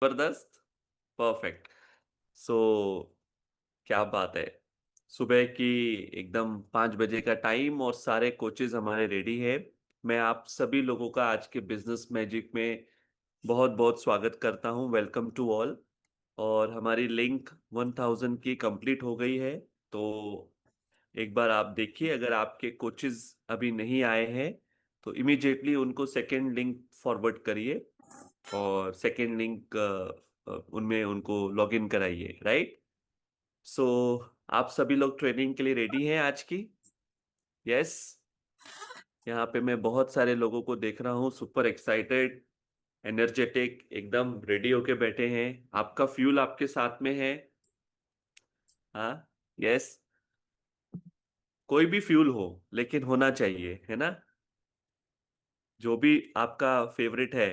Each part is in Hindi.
जबरदस्त। परफेक्ट। सो क्या बात है। सुबह की एकदम 5 बजे का टाइम और सारे कोचेज हमारे रेडी है। मैं आप सभी लोगों का आज के बिजनेस मैजिक में बहुत बहुत स्वागत करता हूं। Welcome to all. और हमारी लिंक 1000 की कंप्लीट हो गई है। तो एक बार आप देखिए, अगर आपके कोचेज अभी नहीं आए हैं तो इमीडिएटली उनको सेकेंड लिंक फॉरवर्ड करिए और सेकेंड लिंक उनमें उनको लॉगिन कराइए, राइट। सो आप सभी लोग ट्रेनिंग के लिए रेडी हैं आज की? यस। यहाँ पे मैं बहुत सारे लोगों को देख रहा हूँ, सुपर एक्साइटेड, एनर्जेटिक, एकदम रेडी होके बैठे हैं। आपका फ्यूल आपके साथ में है। हाँ। यस। कोई भी फ्यूल हो, लेकिन होना चाहिए, है ना। जो भी आपका फेवरेट है।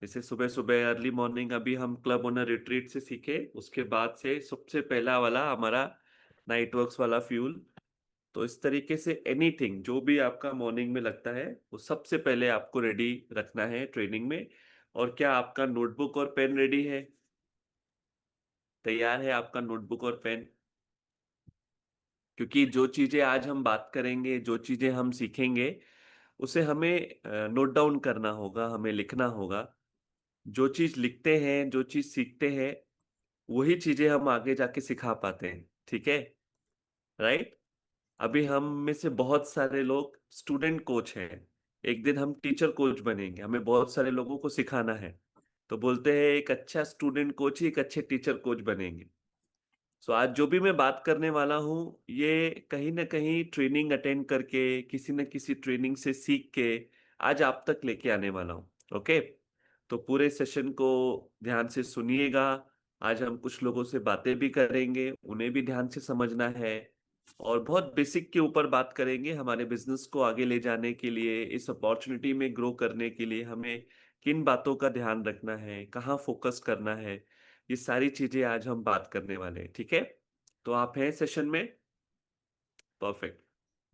जैसे सुबह सुबह अर्ली मॉर्निंग अभी हम क्लब ओनर रिट्रीट से सीखे, उसके बाद से सबसे पहला वाला हमारा नाइट वर्क्स वाला फ्यूल। तो इस तरीके से एनीथिंग जो भी आपका मॉर्निंग में लगता है वो सबसे पहले आपको रेडी रखना है ट्रेनिंग में। और क्या आपका नोटबुक और पेन रेडी है? तैयार है आपका नोटबुक और पेन? क्योंकि जो चीजें आज हम बात करेंगे, जो चीजें हम सीखेंगे, उसे हमें नोट डाउन करना होगा, हमें लिखना होगा। जो चीज लिखते हैं, जो चीज सीखते हैं, वही चीजें हम आगे जाके सिखा पाते हैं। ठीक है, राइट। अभी हम में से बहुत सारे लोग स्टूडेंट कोच हैं। एक दिन हम टीचर कोच बनेंगे, हमें बहुत सारे लोगों को सिखाना है। तो बोलते हैं एक अच्छा स्टूडेंट कोच ही एक अच्छे टीचर कोच बनेंगे। सो आज जो भी मैं बात करने वाला हूँ, ये कहीं ना कहीं ट्रेनिंग अटेंड करके, किसी न किसी ट्रेनिंग से सीख के आज आप तक लेके आने वाला हूँ। ओके। तो पूरे सेशन को ध्यान से सुनिएगा। आज हम कुछ लोगों से बातें भी करेंगे, उन्हें भी ध्यान से समझना है। और बहुत बेसिक के ऊपर बात करेंगे, हमारे बिजनेस को आगे ले जाने के लिए, इस अपॉर्चुनिटी में ग्रो करने के लिए हमें किन बातों का ध्यान रखना है, कहाँ फोकस करना है। ये सारी चीजें आज हम बात करने वाले हैं, ठीक है। तो आप हैं सेशन में? परफेक्ट।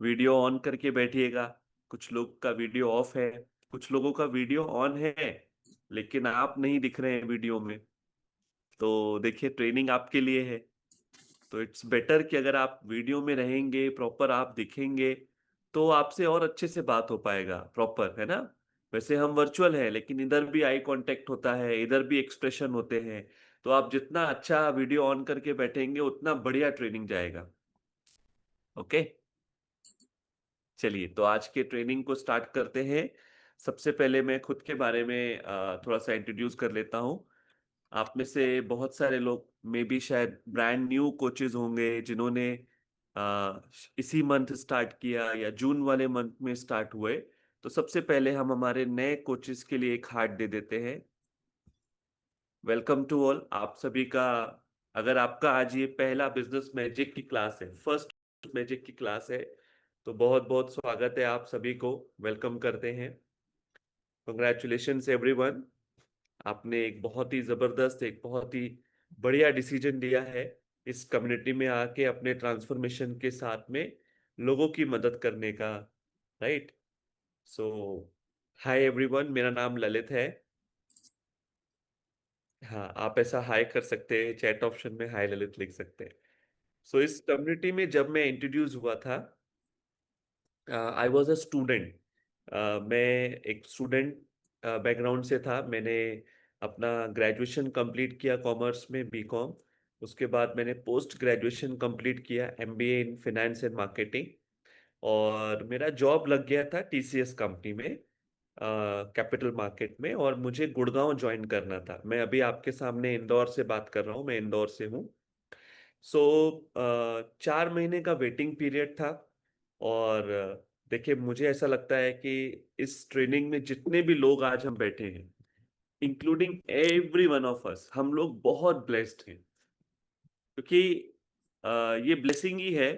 वीडियो ऑन करके बैठिएगा। कुछ लोग का वीडियो ऑफ है, कुछ लोगों का वीडियो ऑन है, लेकिन आप नहीं दिख रहे हैं वीडियो में। तो देखिए, ट्रेनिंग आपके लिए है। तो इट्स बेटर कि अगर आप वीडियो में रहेंगे, प्रॉपर आप दिखेंगे, तो आपसे और अच्छे से बात हो पाएगा, प्रॉपर, है ना। वैसे हम वर्चुअल हैं, लेकिन इधर भी आई कांटेक्ट होता है, इधर भी एक्सप्रेशन होते हैं। तो आप जितना अच्छा वीडियो ऑन करके बैठेंगे, उतना बढ़िया ट्रेनिंग जाएगा। ओके। चलिए, तो आज के ट्रेनिंग को स्टार्ट करते हैं। सबसे पहले मैं खुद के बारे में थोड़ा सा इंट्रोड्यूस कर लेता हूँ। आप में से बहुत सारे लोग मे बी शायद ब्रांड न्यू कोचेज होंगे, जिन्होंने इसी मंथ स्टार्ट किया या जून वाले मंथ में स्टार्ट हुए। तो सबसे पहले हम हमारे नए कोचेज के लिए एक हार्ट दे देते हैं। वेलकम टू ऑल, आप सभी का। अगर आपका आज ये पहला बिजनेस मैजिक की क्लास है, फर्स्ट मैजिक की क्लास है, तो बहुत बहुत स्वागत है, आप सभी को वेलकम करते हैं। Congratulations everyone. आपने एक बहुत ही जबरदस्त, एक बहुत ही बढ़िया डिसीजन लिया है, इस कम्युनिटी में आके अपने ट्रांसफॉर्मेशन के साथ में लोगों की मदद करने का, राइट। सो हाय एवरीवन, मेरा नाम ललित है। हाँ, आप ऐसा हाय कर सकते हैं, चैट ऑप्शन में हाय ललित लिख सकते हैं। सो इस कम्युनिटी में जब मैं इंट्रोड्यूस हुआ था, आई वॉज अ स्टूडेंट। मैं एक स्टूडेंट बैकग्राउंड से था। मैंने अपना ग्रेजुएशन कंप्लीट किया कॉमर्स में, बीकॉम। उसके बाद मैंने पोस्ट ग्रेजुएशन कंप्लीट किया, MBA in finance and marketing. और मेरा जॉब लग गया था टीसीएस कंपनी में, कैपिटल मार्केट में, और मुझे गुड़गांव ज्वाइन करना था। मैं अभी आपके सामने इंदौर से बात कर रहा हूँ, मैं इंदौर से हूँ। सो 4 महीने का वेटिंग पीरियड था। और देखिए, मुझे ऐसा लगता है कि इस ट्रेनिंग में जितने भी लोग आज हम बैठे हैं, including every one of us, हम लोग बहुत ब्लेस्ड हैं। क्योंकि अ, ये ब्लेसिंग ही है।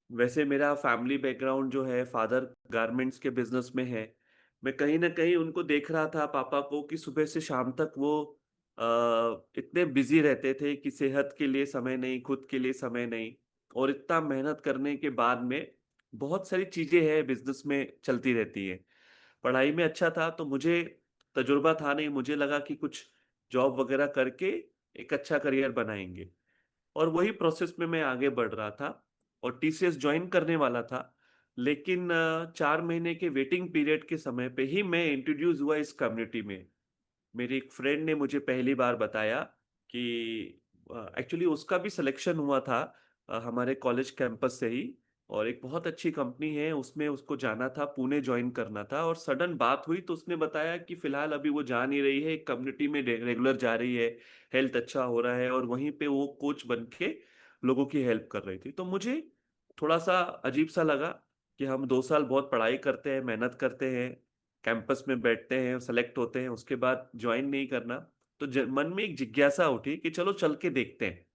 वैसे मेरा फैमिली बैकग्राउंड जो है, फादर गारमेंट्स के बिजनेस में है। मैं कहीं ना कहीं उनको देख रहा था, पापा को, कि सुबह से शाम तक वो इतने बिजी रहते थे कि सेहत के लिए समय नहीं, खुद के लिए समय नहीं। और इतना मेहनत करने के बाद में बहुत सारी चीजें हैं बिजनेस में चलती रहती है। पढ़ाई में अच्छा था, तो मुझे तजुर्बा था नहीं, मुझे लगा कि कुछ जॉब वगैरह करके एक अच्छा करियर बनाएंगे। और वही प्रोसेस में मैं आगे बढ़ रहा था और टीसीएस ज्वाइन करने वाला था। लेकिन 4 महीने के वेटिंग पीरियड के समय पे ही मैं इंट्रोड्यूस हुआ इस कम्युनिटी में। मेरी एक फ्रेंड ने मुझे पहली बार बताया कि एक्चुअली उसका भी सिलेक्शन हुआ था हमारे कॉलेज कैंपस से ही, और एक बहुत अच्छी कंपनी है उसमें उसको जाना था, पुणे ज्वाइन करना था। और सडन बात हुई तो उसने बताया कि फिलहाल अभी वो जा नहीं रही है, एक कम्युनिटी में रेगुलर जा रही है, हेल्थ अच्छा हो रहा है, और वहीं पे वो कोच बन के लोगों की हेल्प कर रही थी। तो मुझे थोड़ा सा अजीब सा लगा कि हम 2 साल बहुत पढ़ाई करते हैं, मेहनत करते हैं, कैंपस में बैठते हैं, सेलेक्ट होते हैं, उसके बाद ज्वाइन नहीं करना। तो मन में एक जिज्ञासा उठी कि चलो चल के देखते हैं।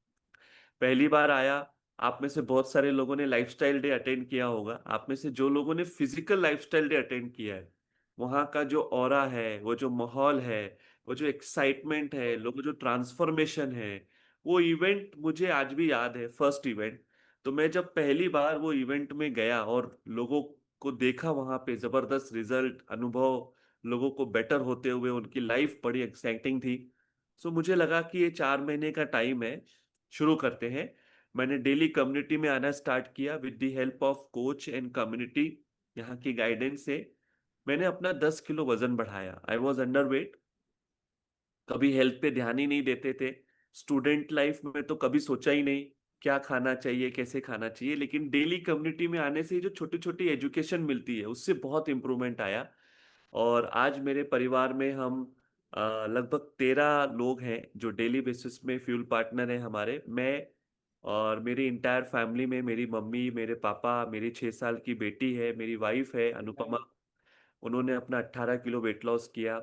पहली बार आया। आप में से बहुत सारे लोगों ने लाइफस्टाइल डे अटेंड किया होगा। आप में से जो लोगों ने फिजिकल लाइफस्टाइल डे अटेंड किया है, वहाँ का जो ऑरा है, वो जो माहौल है, वो जो एक्साइटमेंट है, लोगों जो ट्रांसफॉर्मेशन है, वो इवेंट मुझे आज भी याद है, फर्स्ट इवेंट। तो मैं जब पहली बार वो इवेंट में गया और लोगों को देखा, वहाँ पे जबरदस्त रिजल्ट अनुभव, लोगों को बेटर होते हुए, उनकी लाइफ बड़ी एक्साइटिंग थी। सो मुझे लगा कि ये 4 महीने का टाइम है, शुरू करते हैं। मैंने डेली कम्युनिटी में आना स्टार्ट किया with the help of coach and community. यहाँ की गाइडेंस से मैंने अपना 10 किलो वजन बढ़ाया। आई वॉज अंडर वेट, कभी हेल्थ पे ध्यान ही नहीं देते थे। स्टूडेंट लाइफ में तो कभी सोचा ही नहीं क्या खाना चाहिए, कैसे खाना चाहिए। लेकिन डेली कम्युनिटी में आने से जो छोटी छोटी एजुकेशन मिलती है, उससे बहुत इम्प्रूवमेंट आया। और आज मेरे परिवार में हम लगभग 13 लोग हैं जो डेली बेसिस में फ्यूल पार्टनर हैं हमारे। मैं और मेरी इंटायर फैमिली में मेरी मम्मी, मेरे पापा, मेरी 6 साल की बेटी है, मेरी वाइफ है अनुपमा, उन्होंने अपना 18 किलो वेट लॉस किया।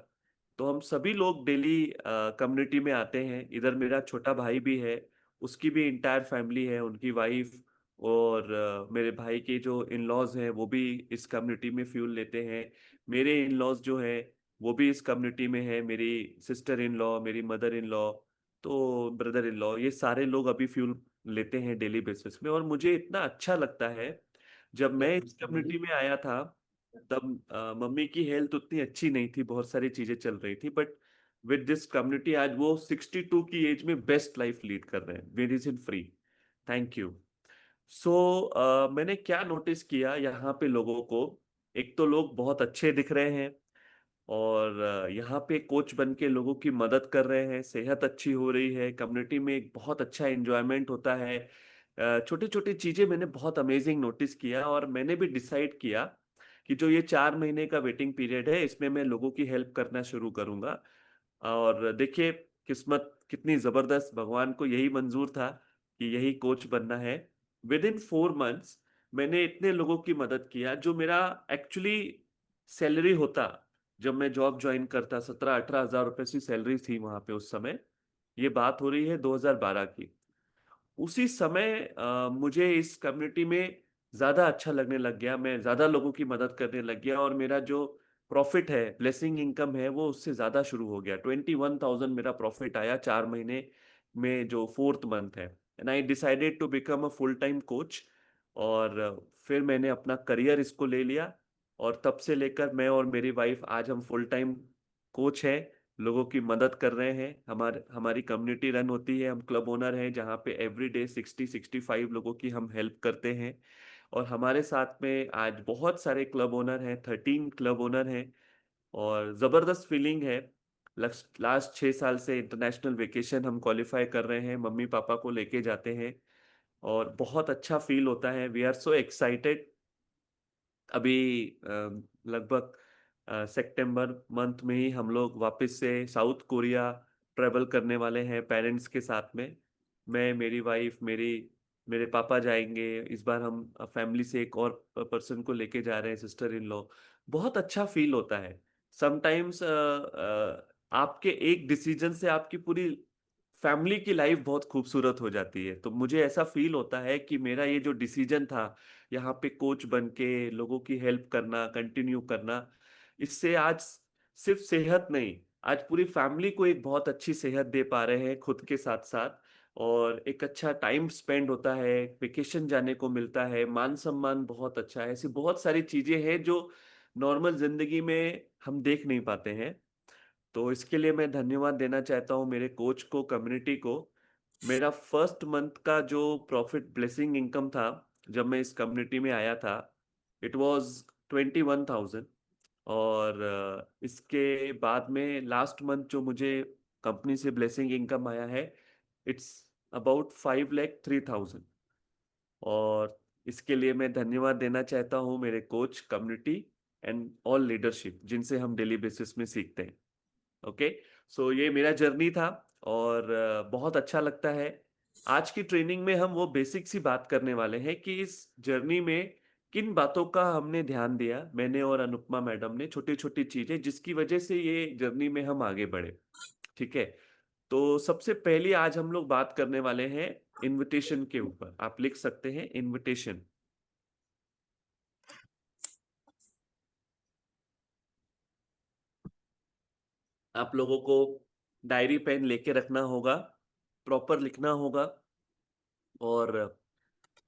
तो हम सभी लोग डेली कम्युनिटी में आते हैं। इधर मेरा छोटा भाई भी है, उसकी भी इंटायर फैमिली है, उनकी वाइफ और मेरे भाई के जो इन लॉज हैं वो भी इस कम्युनिटी में फ्यूल लेते हैं। मेरे इन लॉज जो हैं वो भी इस कम्युनिटी में है, मेरी सिस्टर इन लॉ, मेरी मदर इन लॉ, तो ब्रदर इन लॉ, ये सारे लोग अभी फ्यूल लेते हैं डेली बेसिस में। और मुझे इतना अच्छा लगता है। जब मैं इस कम्युनिटी में आया था तब मम्मी की हेल्थ उतनी अच्छी नहीं थी, बहुत सारी चीजें चल रही थी, बट विद दिस कम्युनिटी आज वो 62 की एज में बेस्ट लाइफ लीड कर रहे हैं, medicine free. Thank you. So मैंने क्या नोटिस किया यहाँ पे लोगों को, एक तो लोग बहुत अच्छे दिख रहे हैं, और यहाँ पे कोच बन के लोगों की मदद कर रहे हैं, सेहत अच्छी हो रही है, कम्युनिटी में एक बहुत अच्छा एंजॉयमेंट होता है। छोटी छोटी चीजें मैंने बहुत अमेजिंग नोटिस किया, और मैंने भी डिसाइड किया कि जो ये 4 महीने का वेटिंग पीरियड है, इसमें मैं लोगों की हेल्प करना शुरू करूंगा। और देखिए, किस्मत कितनी जबरदस्त, भगवान को यही मंजूर था कि यही कोच बनना है। विद इन 4 मंथ्स मैंने इतने लोगों की मदद किया, जो मेरा एक्चुअली सैलरी होता जब मैं जॉब ज्वाइन करता, 17-18 हज़ार रुपए की सैलरी थी वहां पे उस समय। ये बात हो रही है 2012 की। उसी समय मुझे इस कम्युनिटी में ज्यादा अच्छा लगने लग गया, मैं ज्यादा लोगों की मदद करने लग गया, और मेरा जो प्रॉफिट है, ब्लेसिंग इनकम है, वो उससे ज्यादा शुरू हो गया। 21,000 मेरा प्रॉफिट आया 4 महीने में, जो फोर्थ मंथ है। And I decided to become a full time coach. और फिर मैंने अपना करियर इसको ले लिया, और तब से लेकर मैं और मेरी वाइफ आज हम फुल टाइम कोच हैं, लोगों की मदद कर रहे हैं। हमारी कम्युनिटी रन होती है, हम क्लब ओनर हैं जहाँ पे एवरी डे 60-65 लोगों की हम हेल्प करते हैं। और हमारे साथ में आज बहुत सारे क्लब ओनर हैं, 13 क्लब ओनर हैं। और ज़बरदस्त फीलिंग है। लास्ट 6 साल से इंटरनेशनल वेकेशन हम क्वालिफाई कर रहे हैं, मम्मी पापा को लेके जाते हैं, और बहुत अच्छा फील होता है। We are so excited. अभी लगभग सितंबर मंथ में ही हम लोग वापस से साउथ कोरिया ट्रेवल करने वाले हैं पेरेंट्स के साथ में। मैं, मेरी वाइफ, मेरे पापा जाएंगे। इस बार हम फैमिली से एक और पर्सन को लेके जा रहे हैं, सिस्टर इन लॉ। बहुत अच्छा फील होता है। समटाइम्स आपके एक डिसीजन से आपकी पूरी फैमिली की लाइफ बहुत खूबसूरत हो जाती है। तो मुझे ऐसा फील होता है कि मेरा ये जो डिसीजन था, यहाँ पे कोच बन के लोगों की हेल्प करना, कंटिन्यू करना, इससे आज सिर्फ सेहत नहीं, आज पूरी फैमिली को एक बहुत अच्छी सेहत दे पा रहे हैं खुद के साथ साथ। और एक अच्छा टाइम स्पेंड होता है, वेकेशन जाने को मिलता है, मान सम्मान बहुत अच्छा है। ऐसी बहुत सारी चीजें हैं जो नॉर्मल जिंदगी में हम देख नहीं पाते हैं। तो इसके लिए मैं धन्यवाद देना चाहता हूँ मेरे कोच को, कम्युनिटी को। मेरा फर्स्ट मंथ का जो प्रॉफिट ब्लेसिंग इनकम था, जब मैं इस कम्युनिटी में आया था, इट वाज 21,000। और इसके बाद में लास्ट मंथ जो मुझे कंपनी से ब्लेसिंग इनकम आया है, इट्स अबाउट 5,03,000। और इसके लिए मैं धन्यवाद देना चाहता हूँ मेरे coach, community and all leadership, जिनसे हम डेली बेसिस में सीखते हैं। ओके। सो ये मेरा जर्नी था। और बहुत अच्छा लगता है। आज की ट्रेनिंग में हम वो बेसिक सी बात करने वाले हैं कि इस जर्नी में किन बातों का हमने ध्यान दिया, मैंने और अनुपमा मैडम ने, छोटी छोटी चीजें जिसकी वजह से ये जर्नी में हम आगे बढ़े। ठीक है। तो सबसे पहली आज हम लोग बात करने वाले हैं इनविटेशन के ऊपर। आप लिख सकते हैं इनविटेशन। आप लोगों को डायरी पेन लेके रखना होगा, प्रॉपर लिखना होगा, और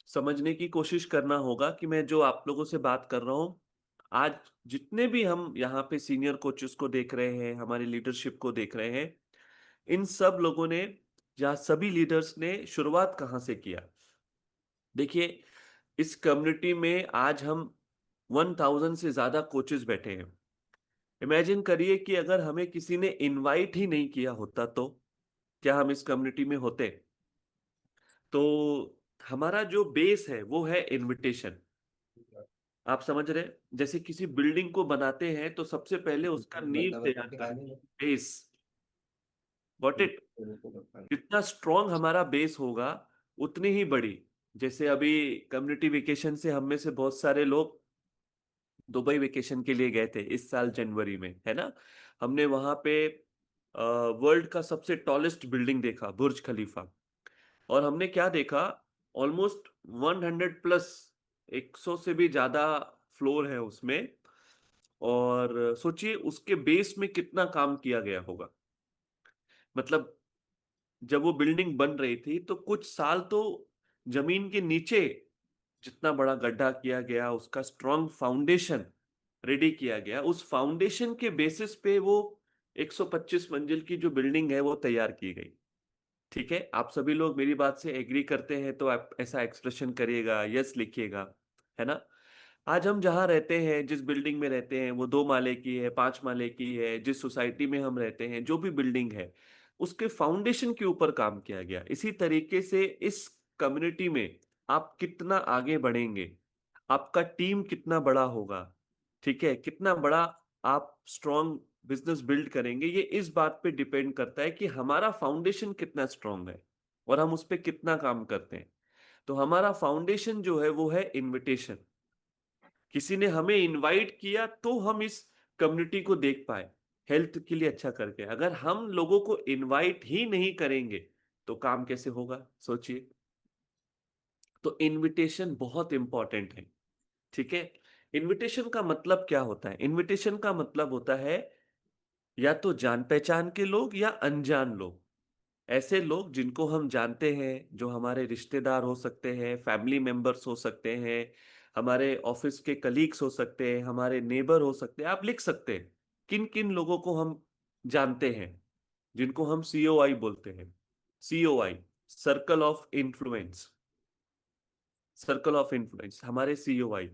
समझने की कोशिश करना होगा कि मैं जो आप लोगों से बात कर रहा हूँ, आज जितने भी हम यहाँ पे सीनियर कोचेस को देख रहे हैं, हमारी लीडरशिप को देख रहे हैं, इन सब लोगों ने, या सभी लीडर्स ने शुरुआत कहाँ से किया। देखिए, इस कम्युनिटी में आज हम 1,000 से ज्यादा कोचेस बैठे हैं। इमेजिन करिए कि अगर हमें किसी ने इनवाइट ही नहीं किया होता, तो क्या हम इस कम्युनिटी में होते? तो हमारा जो बेस है वो है इनविटेशन। आप समझ रहे हैं? जैसे किसी बिल्डिंग को बनाते हैं तो सबसे पहले उसका नींव तैयार करते हैं, बेस। Got it? जितना स्ट्रॉन्ग हमारा बेस होगा, उतनी ही बड़ी। जैसे अभी कम्युनिटी वेकेशन से हम में से बहुत सारे लोग दुबई वेकेशन के लिए गए थे इस साल जनवरी में, है ना। हमने वहां पे वर्ल्ड का सबसे टॉलेस्ट बिल्डिंग देखा, बुर्ज खलीफा। और हमने क्या देखा, ऑलमोस्ट 100 प्लस, 100 से भी ज्यादा फ्लोर है उसमें। और सोचिए उसके बेस में कितना काम किया गया होगा। मतलब जब वो बिल्डिंग बन रही थी तो कुछ साल तो जमीन के नीचे जितना बड़ा गड्ढा किया गया, उसका स्ट्रॉन्ग फाउंडेशन रेडी किया गया, उस फाउंडेशन के बेसिस पे वो 125 मंजिल की जो बिल्डिंग है वो तैयार की गई। ठीक है, आप सभी लोग मेरी बात से एग्री करते हैं तो आप ऐसा एक्सप्रेशन करिएगा, यस लिखिएगा, है ना। आज हम जहाँ रहते हैं, जिस बिल्डिंग में रहते हैं, वो 2 माले की है, 5 माले की है, जिस सोसाइटी में हम रहते हैं, जो भी बिल्डिंग है, उसके फाउंडेशन के ऊपर काम किया गया। इसी तरीके से इस कम्युनिटी में आप कितना आगे बढ़ेंगे, आपका टीम कितना बड़ा होगा, ठीक है, कितना बड़ा आप स्ट्रॉन्ग बिजनेस बिल्ड करेंगे, ये इस बात पे डिपेंड करता है कि हमारा फाउंडेशन कितना स्ट्रॉन्ग है और हम उस पर कितना काम करते हैं। तो हमारा फाउंडेशन जो है वो है इनविटेशन। किसी ने हमें इनवाइट किया तो हम इस कम्युनिटी को देख पाए, हेल्थ के लिए अच्छा करके। अगर हम लोगों को इनवाइट ही नहीं करेंगे तो काम कैसे होगा, सोचिए। तो इनविटेशन बहुत इंपॉर्टेंट है। ठीक है। इनविटेशन का मतलब क्या होता है? इनविटेशन का मतलब होता है या तो जान पहचान के लोग या अनजान लोग। ऐसे लोग जिनको हम जानते हैं, जो हमारे रिश्तेदार हो सकते हैं, फैमिली मेंबर्स हो सकते हैं, हमारे ऑफिस के कलीग्स हो सकते हैं, हमारे नेबर हो सकते हैं। आप लिख सकते हैं किन किन लोगों को हम जानते हैं, जिनको हम सीओआई बोलते हैं। COI, circle of influence. Circle of influence हमारे सीओआई।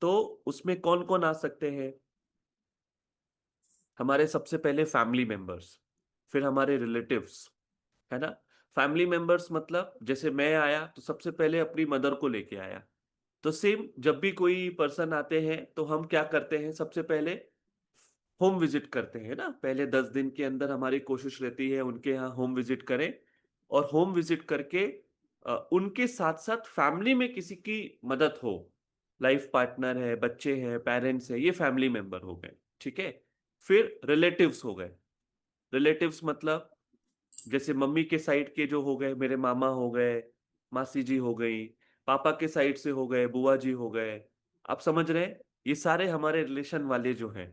तो उसमें कौन कौन आ सकते हैं? हमारे सबसे पहले फैमिली मेंबर्स, फिर हमारे रिलेटिव्स, है ना। फैमिली मेंबर्स मतलब जैसे मैं आया तो सबसे पहले अपनी मदर को लेके आया। तो सेम जब भी कोई पर्सन आते हैं तो हम क्या करते हैं, सबसे पहले होम विजिट करते हैं ना। पहले 10 दिन के अंदर हमारी कोशिश रहती है उनके यहाँ होम विजिट करें। और होम विजिट करके उनके साथ साथ फैमिली में किसी की मदद हो, लाइफ पार्टनर है, बच्चे हैं, पेरेंट्स है, ये फैमिली मेंबर हो गए। ठीक है। फिर रिलेटिव्स हो गए। रिलेटिव्स मतलब जैसे मम्मी के साइड के जो हो गए, मेरे मामा हो गए, मासी जी हो गई, पापा के साइड से हो गए, बुआ जी हो गए। आप समझ रहे हैं? ये सारे हमारे रिलेशन वाले जो हैं,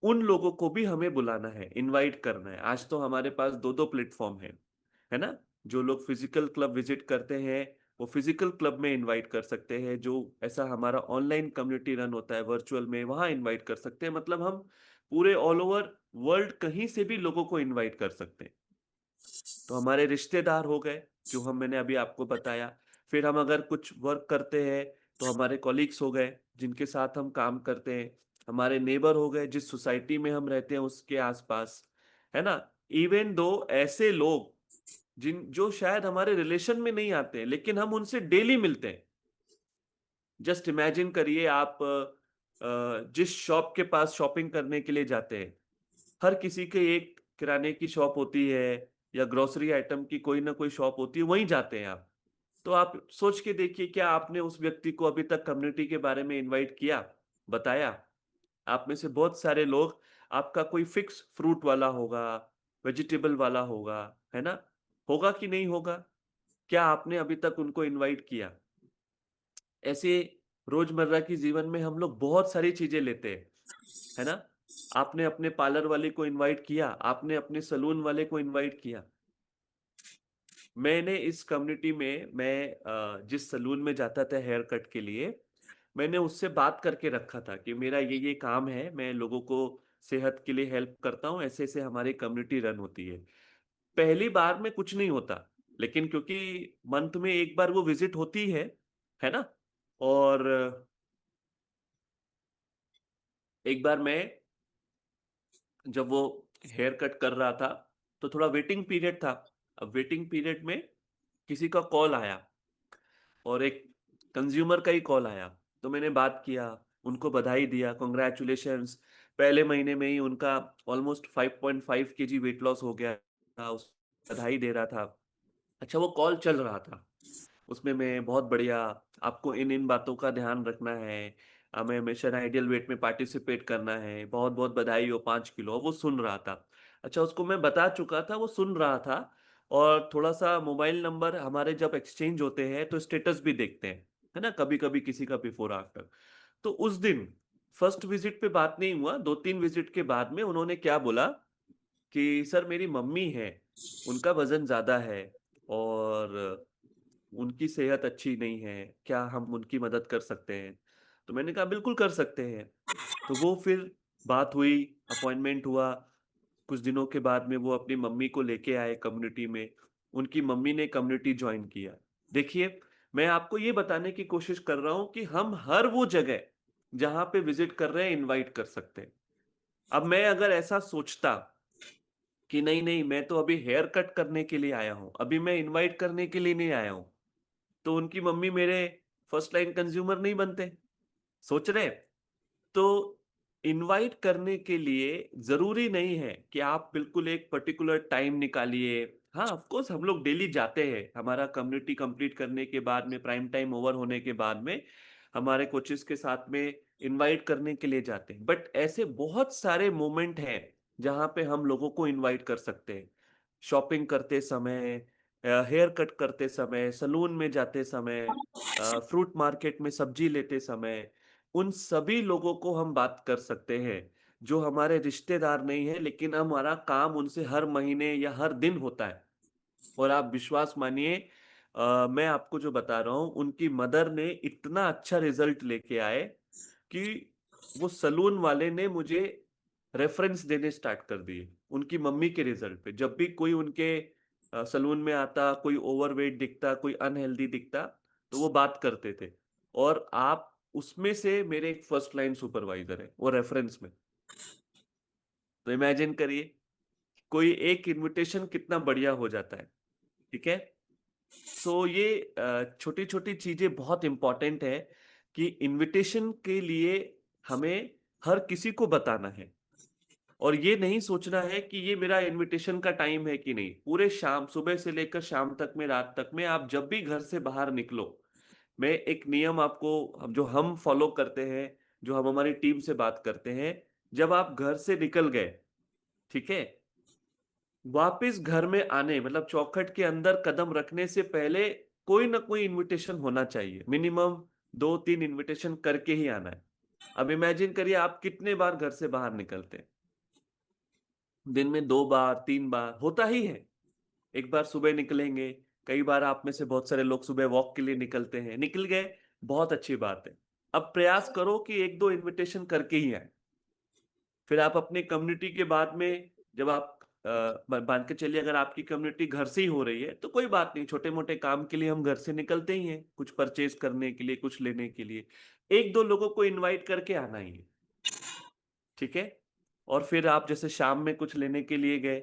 उन लोगों को भी हमें बुलाना है, इनवाइट करना है। आज तो हमारे पास दो दो प्लेटफॉर्म है ना। जो लोग फिजिकल क्लब विजिट करते हैं वो फिजिकल क्लब में इनवाइट कर सकते हैं। जो ऐसा हमारा ऑनलाइन कम्युनिटी रन होता है वर्चुअल में, वहां इनवाइट कर सकते हैं। मतलब हम पूरे ऑल ओवर वर्ल्ड कहीं से भी लोगों को इनवाइट कर सकते हैं। तो हमारे रिश्तेदार हो गए, जो हम मैंने अभी आपको बताया। फिर हम अगर कुछ वर्क करते हैं, तो हमारे कॉलीग्स हो गए, जिनके साथ हम काम करते हैं। हमारे नेबर हो गए, जिस सोसाइटी में हम रहते हैं उसके आस-पास, है ना? इवन दो ऐसे लोग जो शायद हमारे रिलेशन में नहीं आते हैं, लेकिन हम उनसे डेली मिलते हैं। जस्ट इमेजिन करिए आप जिस शॉप के पास शॉपिंग करने के लिए जाते हैं, हर किसी के एक किराने की शॉप होती है या ग्रोसरी आइटम की कोई ना कोई शॉप होती है, वहीं जाते हैं आप। तो आप सोच के देखिए, क्या आपने उस व्यक्ति को अभी तक कम्युनिटी के बारे में इनवाइट किया, बताया? आप में से बहुत सारे लोग, आपका कोई फिक्स फ्रूट वाला होगा, वेजिटेबल वाला होगा, है ना? होगा कि नहीं होगा? क्या आपने अभी तक उनको इनवाइट किया? ऐसे रोजमर्रा की जीवन में हम लोग बहुत सारी चीजें लेते हैं, है ना? आपने अपने पार्लर वाले को इनवाइट किया, आपने अपने सैलून वाले को इनवाइट किया। मैंने इस कम्युनिटी में जिस सैलून में जाता था हेयर कट के लिए, मैंने उससे बात करके रखा था कि मेरा ये काम है, मैं लोगों को सेहत के लिए हेल्प करता हूँ, ऐसे-ऐसे हमारी कम्युनिटी रन होती है। पहली बार में कुछ नहीं होता, लेकिन क्योंकि मंथ में 1 बार वो विज़िट होती है ना? और एक बार मैं जब वो हेयर कट कर रहा था, तो थोड़ा वेटिंग पीरियड था। अब वेटिंग पीरियड में किसी का कॉल आया और एक कंज़्यूमर का ही कॉल आया। तो मैंने बात किया, उनको बधाई दिया, कांग्रेचुलेशंस, पहले महीने में ही उनका ऑलमोस्ट 5.5 केजी वेट लॉस हो गया था, उस बधाई दे रहा था। अच्छा, वो कॉल चल रहा था। उसमें मैं बहुत बढ़िया, आपको इन-इन बातों का ध्यान रखना है, हमें हमेशा आइडियल वेट में पार्टिसिपेट करना है, बहुत-बहुत बधाई हो 5 किलो, वो सुन रहा था। अच्छा, उसको मैं बता चुका था, वो सुन रहा था और थोड़ा-सा मोबाइल नंबर हमारे जब एक्सचेंज होते हैं, तो स्टेटस भी देखते हैं, है ना? कभी-कभी किसी का बिफोर आफ्टर। तो उस दिन फर्स्ट विज़िट पे बात नहीं हुआ, 2-3 विज़िट के बाद में उन्होंने क्या बोला कि सर मेरी मम्मी हैं, उनका वज़न ज़्यादा है और उनकी सेहत अच्छी नहीं है, क्या हम उनकी मदद कर सकते हैं? तो मैंने कहा बिल्कुल कर सकते हैं। तो वो फिर बात हुई, अपॉइंटमेंट हुआ, कुछ दिनों के बाद में वो अपनी मम्मी को लेके आए कम्युनिटी में, उनकी मम्मी ने कम्युनिटी जॉइन किया। देखिए, मैं आपको ये बताने की कोशिश कर रहा हूँ कि हम हर वो जगह, जहाँ पे विज़िट कर रहे हैं, इनवाइट कर सकते हैं। अब मैं अगर ऐसा सोचता कि नहीं, मैं तो अभी हेयर कट करने के लिए आया हूँ, अभी मैं इनवाइट करने के लिए नहीं आया हूँ, तो उनकी मम्मी मेरे फर्स्ट लाइन कंज्यूमर नहीं बनते। सोच रहे हैं? तो इनवाइट करने के लिए ज़रूरी नहीं है कि आप बिल्कुल एक पर्टिकुलर टाइम निकालिए। हाँ, ऑफ़ कोर्स हम लोग डेली जाते हैं। हमारा कम्युनिटी कंप्लीट करने के बाद में, प्राइम टाइम ओवर होने के बाद में, हमारे कोचेज़ के साथ में इनवाइट करने के लिए जाते हैं। बट ऐसे बहुत सारे मोमेंट हैं, जहाँ पे हम लोगों को इनवाइट कर सकते हैं। शॉपिंग करते समय, हेयर कट करते समय, सैलून में जाते समय, फ्रूट मार्केट में सब्ज़ी लेते समय, उन सभी लोगों को हम बात कर सकते हैं, जो हमारे रिश्तेदार नहीं हैं, लेकिन हमारा काम उनसे हर महीने या हर दिन होता है। और आप विश्वास मानिए, मैं आपको जो बता रहा हूँ, उनकी मदर ने इतना अच्छा रिज़ल्ट लेके आए कि वो सैलून वाले ने मुझे रेफ़रेंस देने स्टार्ट कर दिए, उनकी मम्मी के रिज़ल्ट पे। जब भी कोई उनके सैलून में आता, कोई ओवरवेट दिखता, कोई अनहेल्दी दिखता, तो वो बात करते थे। और आप उसमें से मेरे एक फर्स्ट लाइन सुपरवाइज़र हैं, वो रेफ़रेंस में। तो इमेजिन करिए, कोई एक इन्विटेशन कितना बढ़िया हो जाता है, ठीक है? सो ये छोटी-छोटी चीज़ें बहुत इम्पोर्टेंट है कि इन्विटेशन के लिए हमें हर किसी को बताना है और ये नहीं सोचना है कि ये मेरा इन्विटेशन का टाइम है कि नहीं। पूरे शाम, सुबह से लेकर शाम तक में, रात तक में, आप जब भी घर से बाहर निकलो, मैं एक नियम आपको जो हम फॉलो करते हैं, जो हम हमारी टीम से बात करते हैं, जब आप घर से निकल गए, ठीक है? वापिस घर में आने, मतलब चौखट के अंदर कदम रखने से पहले कोई ना कोई इन्विटेशन होना चाहिए। मिनिमम 2-3 इन्विटेशन करके ही आना है। अब इमेजिन करिए, आप कितने बार घर से बाहर निकलते हैं। दिन में 2 बार, 3 बार होता ही है। एक बार सुबह निकलेंगे, कई बार आप में से बहुत सारे लोग सुबह वॉक के लिए निकलते हैं। निकल गए, बहुत अच्छी बात है। अब प्रयास करो कि 1-2 इन्विटेशन करके ही आएँ। फिर आप अपने कम्युनिटी के बाद में जब आप मान के चलिए अगर आपकी कम्युनिटी घर से ही हो रही है तो कोई बात नहीं, छोटे मोटे काम के लिए हम घर से निकलते ही हैं, कुछ परचेज करने के लिए, कुछ लेने के लिए। एक दो लोगों को इनवाइट करके आना ही है, ठीक है? और फिर आप जैसे शाम में कुछ लेने के लिए गए,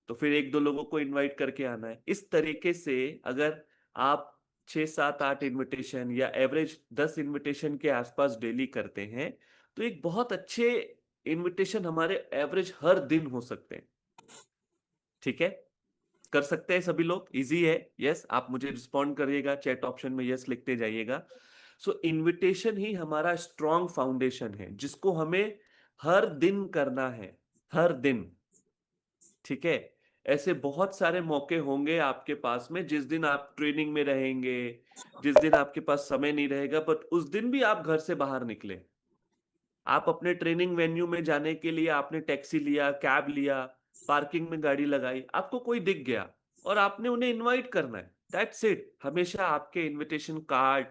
तो फिर 1-2 लोगों को इनवाइट करके आना है। इस तरीके से अगर आप 6, 7, 8 इन्विटेशन या एवरेज 10 इन्विटेशन के आसपास डेली करते हैं, तो एक बहुत अच्छे इन्विटेशन हमारे एवरेज हर दिन हो सकते हैं। ठीक है? कर सकते हैं सभी लोग, ईज़ी है। यस, आप मुझे रिस्पॉन्ड करिएगा, चैट ऑप्शन में यस लिखते जाइएगा। सो इन्विटेशन ही हमारा स्ट्रॉन्ग फाउंडेशन है, जिसको हमें हर दिन करना है, हर दिन, ठीक है? ऐसे बहुत सारे मौके होंगे आपके पास में, जिस दिन आप ट्रेनिंग में रहेंगे, जिस दिन आपके पास समय नहीं रहेगा, बट उस दिन भी आप घर से बाहर निकले। आप अपने ट्रेनिंग वेन्यू में जाने के लिए आपने टैक्सी लिया, कैब लिया, पार्किंग में गाड़ी लगाई, आपको कोई दिख गया और आपने उन्हें इनवाइट करना है। That's it. हमेशा आपके इनविटेशन कार्ड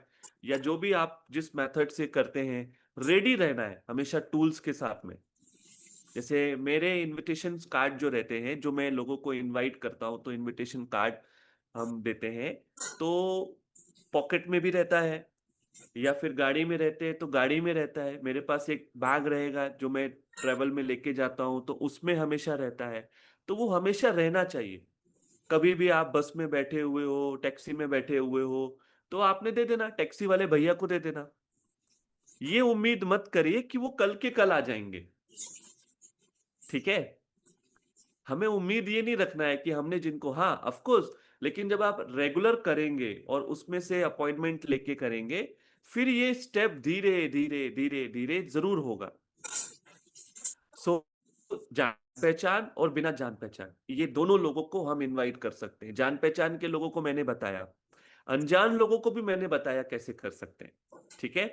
या जो भी आप जिस मेथड से करते हैं, रेडी रहना है हमेशा टूल्स के साथ में। जैसे मेरे इनविटेशन कार्ड जो रहते हैं, जो मैं लोगों को इनवाइट करता हूँ, तो इनविटेशन कार्ड हम देते हैं, तो पॉकेट में भी रहता है या फिर गाड़ी में रहते हैं तो गाड़ी में रहता है। मेरे पास एक बैग रहेगा जो मैं ट्रैवल में लेके जाता हूँ तो उसमें हमेशा रहता है। तो वो हमेशा रहना चाहिए। कभी भी आप बस में बैठे हुए हो, टैक्सी में बैठे हुए हो, तो आपने दे देना, टैक्सी वाले भैया को दे देना। ये उम्मीद मत करिए कि वो कल के कल आ जाएँगे, ठीक है? हमें उम्मीद ये नहीं रखना है कि हमने जिनको हाँ, ऑफ कोर्स, लेकिन जब आप रेगुलर करेंगे और उसमें से अपॉइंटमेंट लेके करेंगे, फिर ये स्टेप धीरे, धीरे, धीरे, धीरे ज़रूर होगा। सो जान-पहचान और बिना जान-पहचान, ये दोनों लोगों को हम इनवाइट कर सकते हैं। जान-पहचान के लोगों को मैंने बताया, अनजान लोगों को भी मैंने बताया कैसे कर सकते हैं। ठीक है?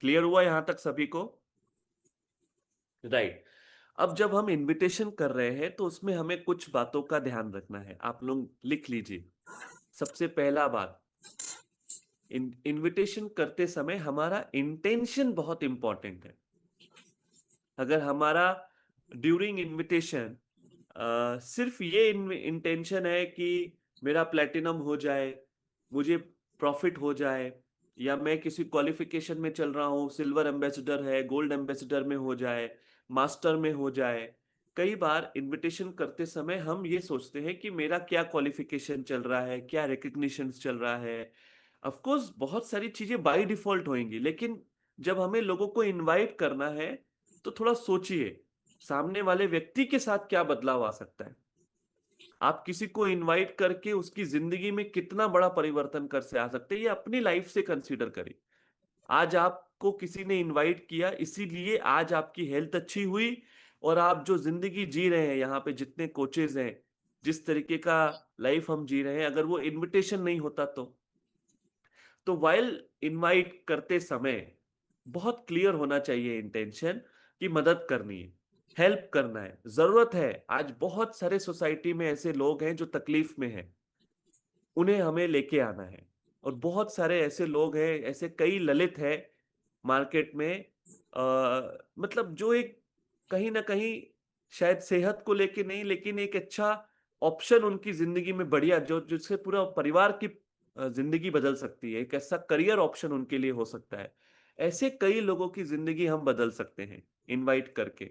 क्लियर हुआ यहाँ तक सभी को? राइट। अब जब हम इनविटेशन कर रहे हैं तो उसमें हमें कुछ बातों का ध्यान रखना है। आप लोग लिख लीजिए। सबसे पहला बात, इनविटेशन करते समय हमारा इंटेंशन बहुत इंपॉर्टेंट है। अगर हमारा ड्यूरिंग इनविटेशन सिर्फ ये इंटेंशन है कि मेरा प्लेटिनम हो जाए, मुझे प्रॉफिट हो जाए, या मैं किसी क्वालिफिकेशन में चल रहा हूँ, सिल्वर एम्बेसडर है, गोल्ड एम्बेसडर में हो जाए, मास्टर में हो जाए। कई बार इनविटेशन करते समय हम ये सोचते हैं कि मेरा क्या क्वालिफिकेशन चल रहा है, क्या रिकग्निशन चल रहा है। ऑफ कोर्स बहुत सारी चीजें बाय डिफॉल्ट होंगी, लेकिन जब हमें लोगों को इनवाइट करना है तो थोड़ा सोचिए, सामने वाले व्यक्ति के साथ क्या बदलाव आ सकता है। आप किसी को इनवाइट करके उसकी जिंदगी में कितना बड़ा परिवर्तन कर से आ सकते हैं, ये अपनी लाइफ से कंसीडर करिए। आज आपको किसी ने इनवाइट किया, इसीलिए आज आपकी हेल्थ अच्छी हुई और आप जो जिंदगी जी रहे हैं, यहाँ पे जितने कोचेज हैं, जिस तरीके का लाइफ हम जी रहे हैं, अगर वो इनविटेशन नहीं होता तो वाइल इनवाइट करते समय बहुत क्लियर होना चाहिए इंटेंशन, कि मदद करनी है, हेल्प करना है, जरूरत है। आज बहुत सारे सोसाइटी में ऐसे लोग हैं जो तकलीफ में हैं, उन्हें हमें लेके आना है। और बहुत सारे ऐसे लोग हैं, ऐसे कई ललित हैं मार्केट में, मतलब जो एक कहीं ना कहीं शायद सेहत को लेके नहीं, लेकिन एक अच्छा ऑप्शन उनकी जिंदगी में बढ़िया, जो जिससे पूरा परिवार की जिंदगी बदल सकती है, एक ऐसा करियर ऑप्शन उनके लिए हो सकता है। ऐसे कई लोगों की जिंदगी हम बदल सकते हैं इनवाइट करके।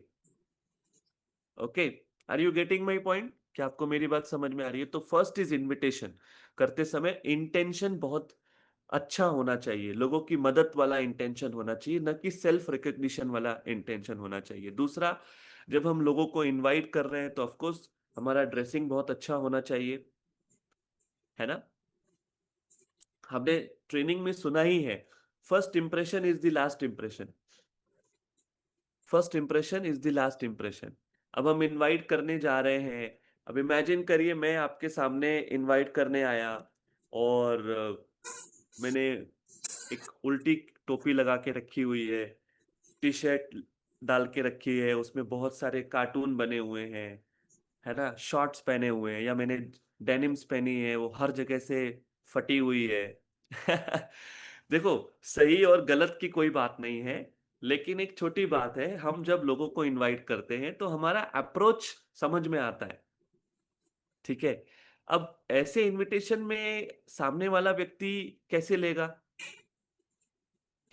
Okay, are you getting my point? क्या आपको मेरी बात समझ में आ रही है? तो फर्स्ट इज इनविटेशन करते समय इंटेंशन बहुत अच्छा होना चाहिए, लोगों की मदद वाला इंटेंशन होना चाहिए, न कि सेल्फ रिकग्निशन वाला इंटेंशन होना चाहिए। दूसरा, जब हम लोगों को इनवाइट कर रहे हैं तो ऑफ कोर्स हमारा ड्रेसिंग बहुत अच्छा होना चाहिए, है ना? हमने ट्रेनिंग में सुना ही है, first impression is the last impression. First impression is the last impression. अब हम इनवाइट करने जा रहे हैं। अब इमेजिन करिए मैं आपके सामने इनवाइट करने आया और मैंने एक उल्टी टोपी लगा के रखी हुई है, टी-शर्ट डाल के रखी है, उसमें बहुत सारे कार्टून बने हुए हैं, है ना? शॉर्ट्स पहने हुए हैं, या मैंने डेनिम्स पहनी है, वो हर जगह से फटी हुई है। देखो, सही और गलत की कोई बात नहीं है, लेकिन एक छोटी बात है, हम जब लोगों को इनवाइट करते हैं तो हमारा अप्रोच समझ में आता है, ठीक है? अब ऐसे इनविटेशन में सामने वाला व्यक्ति कैसे लेगा?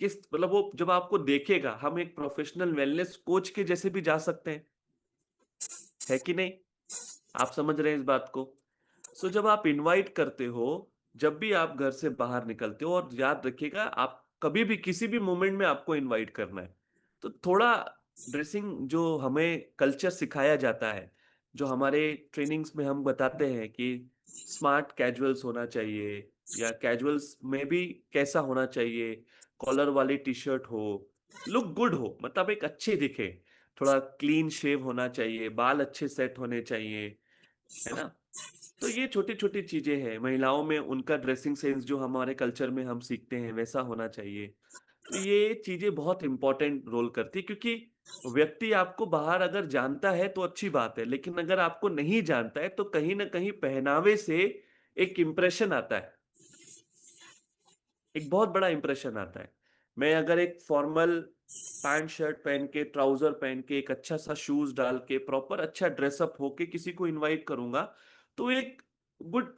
किस मतलब वो जब आपको देखेगा, हम एक प्रोफेशनल वेलनेस कोच के जैसे भी जा सकते हैं, है कि नहीं? आप समझ रहे हैं इस बात को? सो जब आप इनवाइट करते हो, जब भी आप घर से बाहर निकलते हो और याद रखिएगा आप कभी भी किसी भी मोमेंट में आपको इनवाइट करना है, तो थोड़ा ड्रेसिंग जो हमें कल्चर सिखाया जाता है, जो हमारे ट्रेनिंग्स में हम बताते हैं कि स्मार्ट कैजुअल्स होना चाहिए या कैजुअल्स में भी कैसा होना चाहिए, कॉलर वाली टी-शर्ट हो, लुक गुड हो मतलब एक अच्छे दिखे, थोड़ा क्लीन शेव होना चाहिए, बाल अच्छे सेट होने चाहिए, है ना? तो ये छोटी-छोटी चीज़ें हैं, महिलाओं में उनका ड्रेसिंग सेंस जो हमारे कल्चर में हम सीखते हैं, वैसा होना चाहिए। तो ये चीज़ें बहुत इम्पोर्टेंट रोल करती है क्योंकि व्यक्ति आपको बाहर अगर जानता है तो अच्छी बात है, लेकिन अगर आपको नहीं जानता है तो कहीं न कहीं पहनावे से एक इम्प्रेशन आता है, एक बहुत बड़ा इम्प्रेशन आता है। मैं अगर एक फॉर्मल पैंट शर्ट पहन के, ट्राउज़र पहन के, एक अच्छा-सा शूज़ डाल के, प्रॉपर अच्छा ड्रेस अप होके किसी को इनवाइट करूँगा, तो एक गुड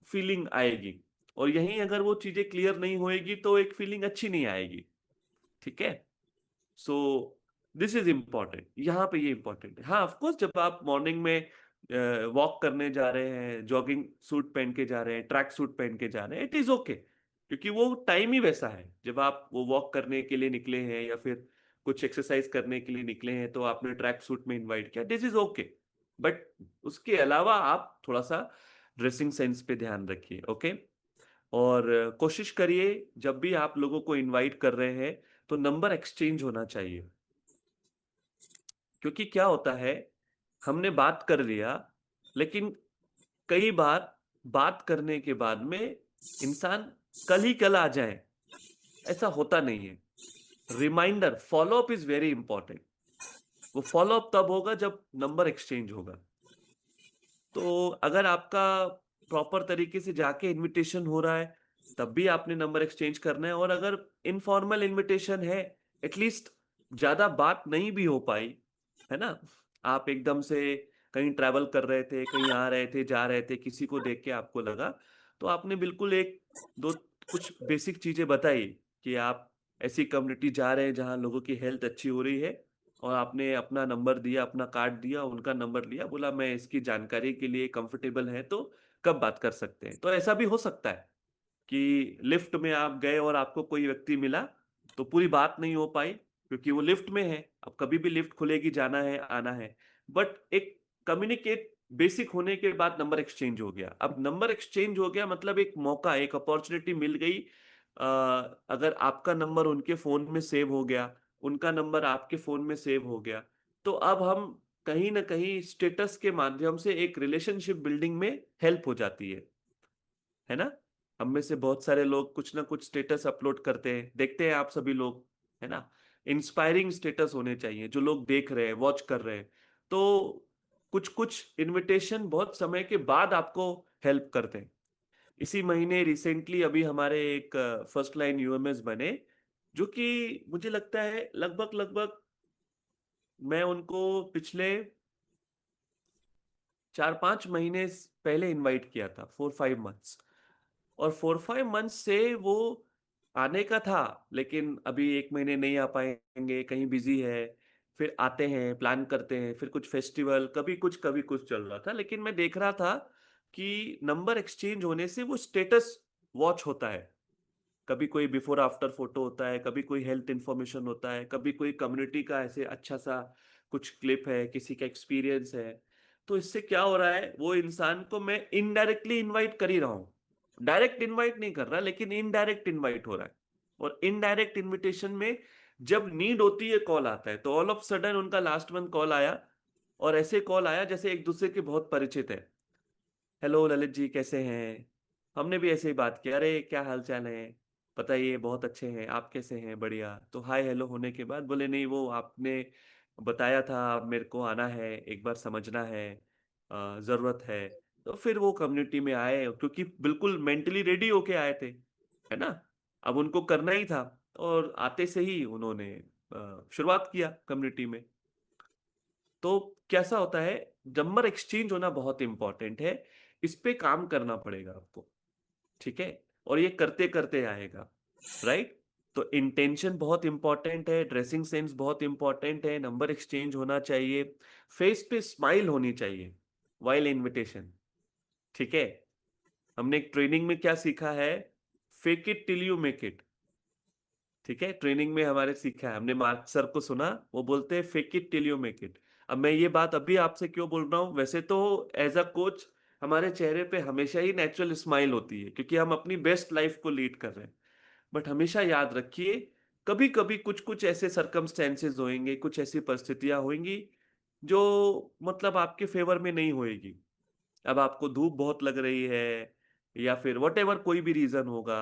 फीलिंग आएगी और यहीं अगर वो चीज़ें क्लियर नहीं होएगी, तो एक फीलिंग अच्छी नहीं आएगी, ठीक है? सो दिस इज़ इम्पोर्टेंट, यहाँ पे ये इम्पोर्टेंट है। हाँ, ऑफ कोर्स जब आप मॉर्निंग में वॉक करने जा रहे हैं, जॉगिंग सूट पहन के जा रहे हैं, ट्रैक सूट पहन के जा रहे हैं, इट इज़ ओके क्योंकि वो टाइम ही वैसा है। जब आप वो वॉक करने के लिए निकले हैं या फिर कुछ एक्सरसाइज करने के लिए निकले हैं, तो आपने ट्रैक सूट में इनवाइट किया, दिस इज़ ओके। बट उसके अलावा आप थोड़ा-सा ड्रेसिंग सेंस पे ध्यान रखिए, ओके? और कोशिश करिए जब भी आप लोगों को इनवाइट कर रहे हैं, तो नंबर एक्सचेंज होना चाहिए। क्योंकि क्या होता है, हमने बात कर लिया, लेकिन कई बार बात करने के बाद में इंसान कल ही कल आ जाए, ऐसा होता नहीं है। Reminder, follow up is very important. वो फ़ॉलो अप तब होगा जब नंबर एक्सचेंज होगा। तो अगर आपका प्रॉपर तरीके से जाके इन्विटेशन हो रहा है, तब भी आपने नंबर एक्सचेंज करना है और अगर इनफॉर्मल इन्विटेशन है, एटलीस्ट ज़्यादा बात नहीं भी हो पाई, है ना? आप एकदम से कहीं ट्रैवल कर रहे थे, कहीं आ रहे थे, जा रहे थे, किसी को देख के आपको लगा, तो आपने बिल्कुल 1-2 कुछ बेसिक चीज़ें बताई कि आप ऐसी कम्युनिटी जा रहे हैं जहाँ लोगों की हेल्थ अच्छी हो रही है और आपने अपना नंबर दिया, अपना कार्ड दिया, उनका नंबर लिया, बोला मैं इसकी जानकारी के लिए कंफर्टेबल हैं तो कब बात कर सकते हैं? तो ऐसा भी हो सकता है कि लिफ्ट में आप गए और आपको कोई व्यक्ति मिला, तो पूरी बात नहीं हो पाई क्योंकि वो लिफ्ट में है। अब कभी भी लिफ्ट खुलेगी, जाना है, आना है। बट एक कम्युनिकेट बेसिक होने के बाद नंबर एक्सचेंज हो गया। अब नंबर एक्सचेंज हो गया मतलब एक मौका, एक अपॉर्च्युनिटी मिल गई अ, अगर आपका नंबर उनके फ़ोन में सेव हो गया, उनका नंबर आपके फ़ोन में सेव हो गया, तो अब हम कहीं न कहीं स्टेटस के माध्यम से एक रिलेशनशिप बिल्डिंग में हेल्प हो जाती है ना? हम में से बहुत सारे लोग कुछ ना कुछ स्टेटस अपलोड करते हैं, देखते हैं आप सभी लोग, है ना? इंस्पायरिंग स्टेटस होने चाहिए, जो लोग देख रहे हैं, वॉच कर रहे हैं। तो कुछ-कुछ इन्विटेशन बहुत समय के बाद आपको हेल्प करते हैं। इसी महीने रिसेंटली अभी हमारे एक फर्स्ट लाइन यूएमएस बने, जो कि मुझे लगता है लगभग-लगभग मैं उनको पिछले 4-5 महीने पहले इनवाइट किया था, 4-5 मंथ्स। और 4-5 मंथ्स से वो आने का था, लेकिन अभी 1 महीने नहीं आ पाएँगे, कहीं बिज़ी है। फिर आते हैं, प्लान करते हैं, फिर कुछ फेस्टिवल, कभी कुछ चल रहा था। लेकिन मैं देख रहा था कि नंबर एक्सचेंज होने से वो स्टेटस वॉच होता है। कभी कोई बिफोर आफ्टर फ़ोटो होता है, कभी कोई हेल्थ इन्फॉर्मेशन होता है, कभी कोई कम्युनिटी का ऐसे अच्छा-सा कुछ क्लिप है, किसी का एक्सपीरियंस है। तो इससे क्या हो रहा है, वो इंसान को मैं इनडायरेक्टली इनवाइट कर ही रहा हूँ। डायरेक्ट इनवाइट नहीं कर रहा, लेकिन इनडायरेक्ट इनवाइट हो रहा है। और इनडायरेक्ट इन्विटेशन में जब नीड होती है, कॉल आता है। तो ऑल ऑफ सडन उनका लास्ट मंथ कॉल आया और ऐसे कॉल आया जैसे एक-दूसरे के बहुत परिचित हैं। हेलो ललित जी कैसे हैं? हमने भी ऐसे ही बात की, अरे क्या हाल-चाल है? बताइए बहुत अच्छे हैं, आप कैसे हैं? बढ़िया। तो हाय हेलो होने के बाद बोले नहीं वो आपने बताया था अब मेरे को आना है, एक बार समझना है ज़रूरत है। तो फिर वो कम्युनिटी में आए क्योंकि बिल्कुल मेंटली रेडी होके आए थे, है ना? अब उनको करना ही था और आते से ही उन्होंने शुरुआत किया कम्युनिटी में। तो कैसा होता है, नंबर एक्सचेंज होना बहुत इंपॉर्टेंट है। इस पे काम करना पड़ेगा आपको, ठीक है? और ये करते करते आएगा, राइट? तो इंटेंशन बहुत इंपॉर्टेंट है, ड्रेसिंग सेंस बहुत इंपॉर्टेंट है, नंबर एक्सचेंज होना चाहिए, फेस पे स्माइल होनी चाहिए वाइल इनविटेशन, ठीक है? हमने एक ट्रेनिंग में क्या सीखा है, fake it till you make it. ठीक है, ट्रेनिंग में हमारे सीखा है, हमने मार्क सर को सुना, वो बोलते हैं fake it till you make it. अब मैं ये बात अभी आपसे क्यों बोल रहा हूँ, वैसे तो एज अ कोच हमारे चेहरे पे हमेशा ही नेचुरल स्माइल होती है, क्योंकि हम अपनी बेस्ट लाइफ को लीड कर रहे हैं। बट हमेशा याद रखिए, कभी कभी कुछ कुछ ऐसे सर्कमस्टेंसेस होंगे, कुछ ऐसी परिस्थितियां होंगी जो मतलब आपके फेवर में नहीं होएगी। अब आपको धूप बहुत लग रही है, या फिर व्हाटएवर कोई भी रीज़न होगा,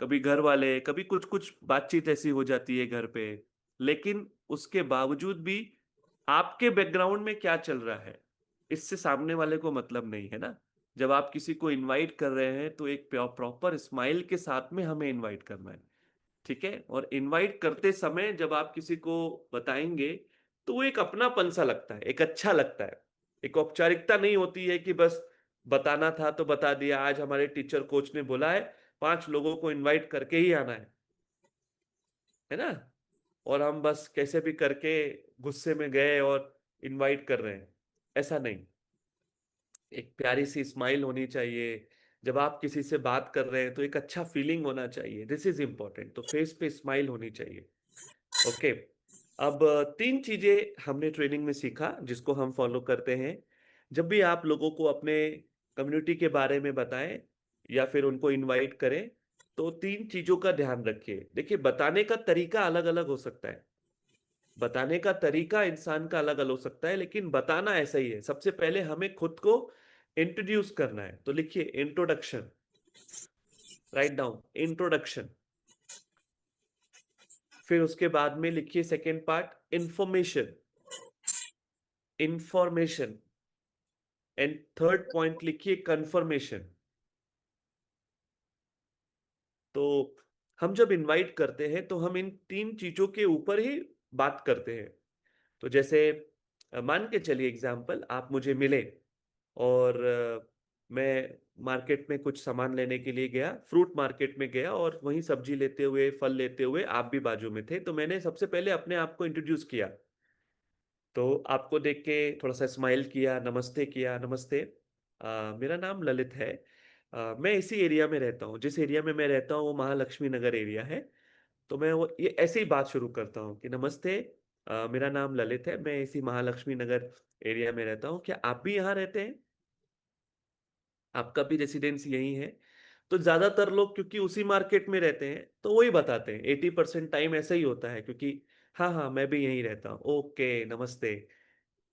कभी घर वाले, कभी कुछ-कुछ बातचीत ऐसी हो जाती है घर पे, लेकिन उसके बावजूद भी आपके बैकग्राउंड में क्या चल रहा है, इससे सामने वाले को मतलब नहीं है ना? जब आप किसी को इनवाइट कर रहे हैं, तो एक प्रॉपर स्माइल के साथ में हमें इनवाइट करना है। ठीक है? और इनवाइट करते समय जब आप किसी को बताएँगे, तो वो एक अपनापन-सा लगता है, एक अच्छा लगता है। एक औपचारिकता नहीं होती है कि बस बताना था तो बता दिया, आज हमारे टीचर कोच ने बोला है 5 लोगों को इनवाइट करके ही आना है ना? और हम बस कैसे भी करके गुस्से में गए और इनवाइट कर रहे हैं, ऐसा नहीं। एक प्यारी-सी स्माइल होनी चाहिए, जब आप किसी से बात कर रहे हैं तो एक अच्छा फीलिंग होना चाहिए, दिस इज़ इम्पोर्टेंट, तो फेस पे स्माइल होनी चाहिए। ओके। अब 3 चीज़ें हमने ट्रेनिंग में सीखा जिसको हम फॉलो करते हैं। जब भी आप लोगों को अपने कम्युनिटी के बारे में बताएँ या फिर उनको इनवाइट करें, तो 3 चीज़ों का ध्यान रखिए। देखिए, बताने का तरीका अलग-अलग हो सकता है। बताने का तरीका इंसान का अलग-अलग हो सकता है, लेकिन बताना ऐसा ही है। सबसे पहले हमें खुद को इंट्रोड्यूस करना है। तो लिखिए इंट्रोडक्शन, राइट डाउन इंट्रोडक्शन। फिर उसके बाद में लिखिए second part information, information. And third point लिखिए कंफर्मेशन। तो हम जब इनवाइट करते हैं तो हम इन 3 चीज़ों के ऊपर ही बात करते हैं। तो जैसे मान के चलिए एग्ज़ाम्पल आप मुझे मिले और मैं मार्केट में कुछ सामान लेने के लिए गया, फ्रूट मार्केट में गया और वहीं सब्ज़ी लेते हुए, फल लेते हुए आप भी बाजू में थे। तो मैंने सबसे पहले अपने आप को इंट्रोड्यूस किया। तो आपको देख के थोड़ा-सा स्माइल किया, नमस्ते किया, नमस्ते मेरा नाम ललित है। मैं इसी एरिया में रहता हूँ, जिस एरिया में मैं रहता हूँ वो महालक्ष्मी नगर एरिया है। तो मैं वो ये ऐसे ही बात शुरू करता हूँ कि नमस्ते, मेरा नाम ललित है, मैं इसी महालक्ष्मी नगर एरिया में रहता हूँ। क्या आप भी यहाँ रहते हैं? आपका भी रेज़िडेंस यहीं है? तो ज़्यादातर लोग क्योंकि उसी मार्केट में रहते हैं, तो वही बताते हैं। 80% टाइम ऐसा ही होता है क्योंकि हाँ, हाँ, मैं भी यहीं रहता हूँ। ओके, नमस्ते।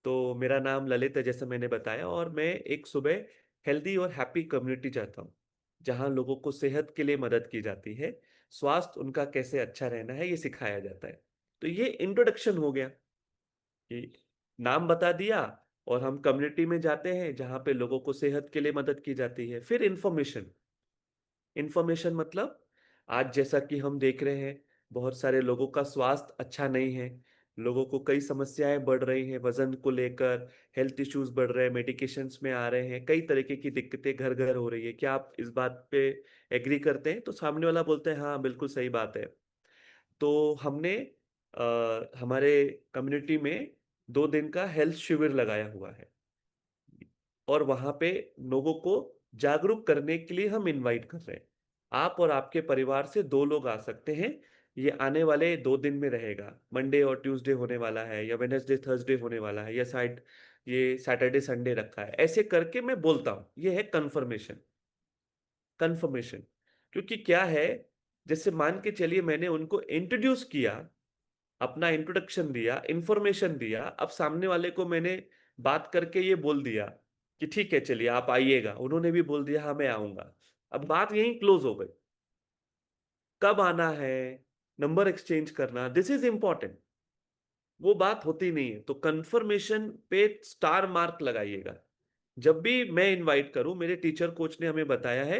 तो मेरा नाम ललित है जैसा मैंने बताया और मैं एक सुबह हेल्दी और हैप्पी कम्युनिटी चाहता हूँ, जहाँ लोगों को सेहत के लिए मदद की जाती है, स्वास्थ्य उनका कैसे अच्छा रहना है ये सिखाया जाता है। तो ये इंट्रोडक्शन हो गया कि नाम बता दिया और हम कम्युनिटी में जाते हैं जहाँ पे लोगों को सेहत के लिए मदद की जाती है। फिर इन्फॉर्मेशन, इन्फॉर्मेशन मतलब आज जैसा कि हम देख रहे हैं, बहुत सारे लोगों का स्वास्थ्य अच्छा नहीं है। लोगों को कई समस्याएँ बढ़ रही हैं वज़न को लेकर, हेल्थ इश्यूज़ बढ़ रहे हैं, मेडिकेशंस में आ रहे हैं, कई तरीके की दिक्कतें घर-घर हो रही है। क्या आप इस बात पे एग्री करते हैं? तो सामने वाला बोलता है, "हाँ, बिल्कुल सही बात है।" तो हमने हमारे कम्युनिटी में 2 दिन का हेल्थ शिविर लगाया हुआ है। और वहाँ पे लोगों को जागरूक करने के लिए हम इनवाइट कर रहे हैं। आप और आपके परिवार से 2 लोग आ सकते हैं। ये आने वाले 2 दिन में रहेगा। मंडे और ट्यूसडे होने वाला है या वेडनेसडे, थर्सडे होने वाला है या ये सैटरडे, संडे रखा है। ऐसे करके मैं बोलता हूँ। ये है कन्फर्मेशन, कन्फर्मेशन। क्योंकि क्या है, जैसे मान के चलिए मैंने उनको इंट्रोड्यूस किया, अपना इंट्रोडक्शन दिया, इन्फॉर्मेशन दिया, अब सामने वाले को मैंने बात करके ये बोल दिया कि ठीक है चलिए आप आइएगा। उन्होंने भी बोल दिया हाँ, मैं आऊँगा। अब बात यहीं क्लोज़ हो गई। कब आना है, नंबर एक्सचेंज करना, दिस इज़ इम्पोर्टेंट। वो बात होती नहीं है। तो कन्फर्मेशन पे स्टार मार्क लगाइएगा। जब भी मैं इनवाइट करूँ, मेरे टीचर कोच ने हमें बताया है,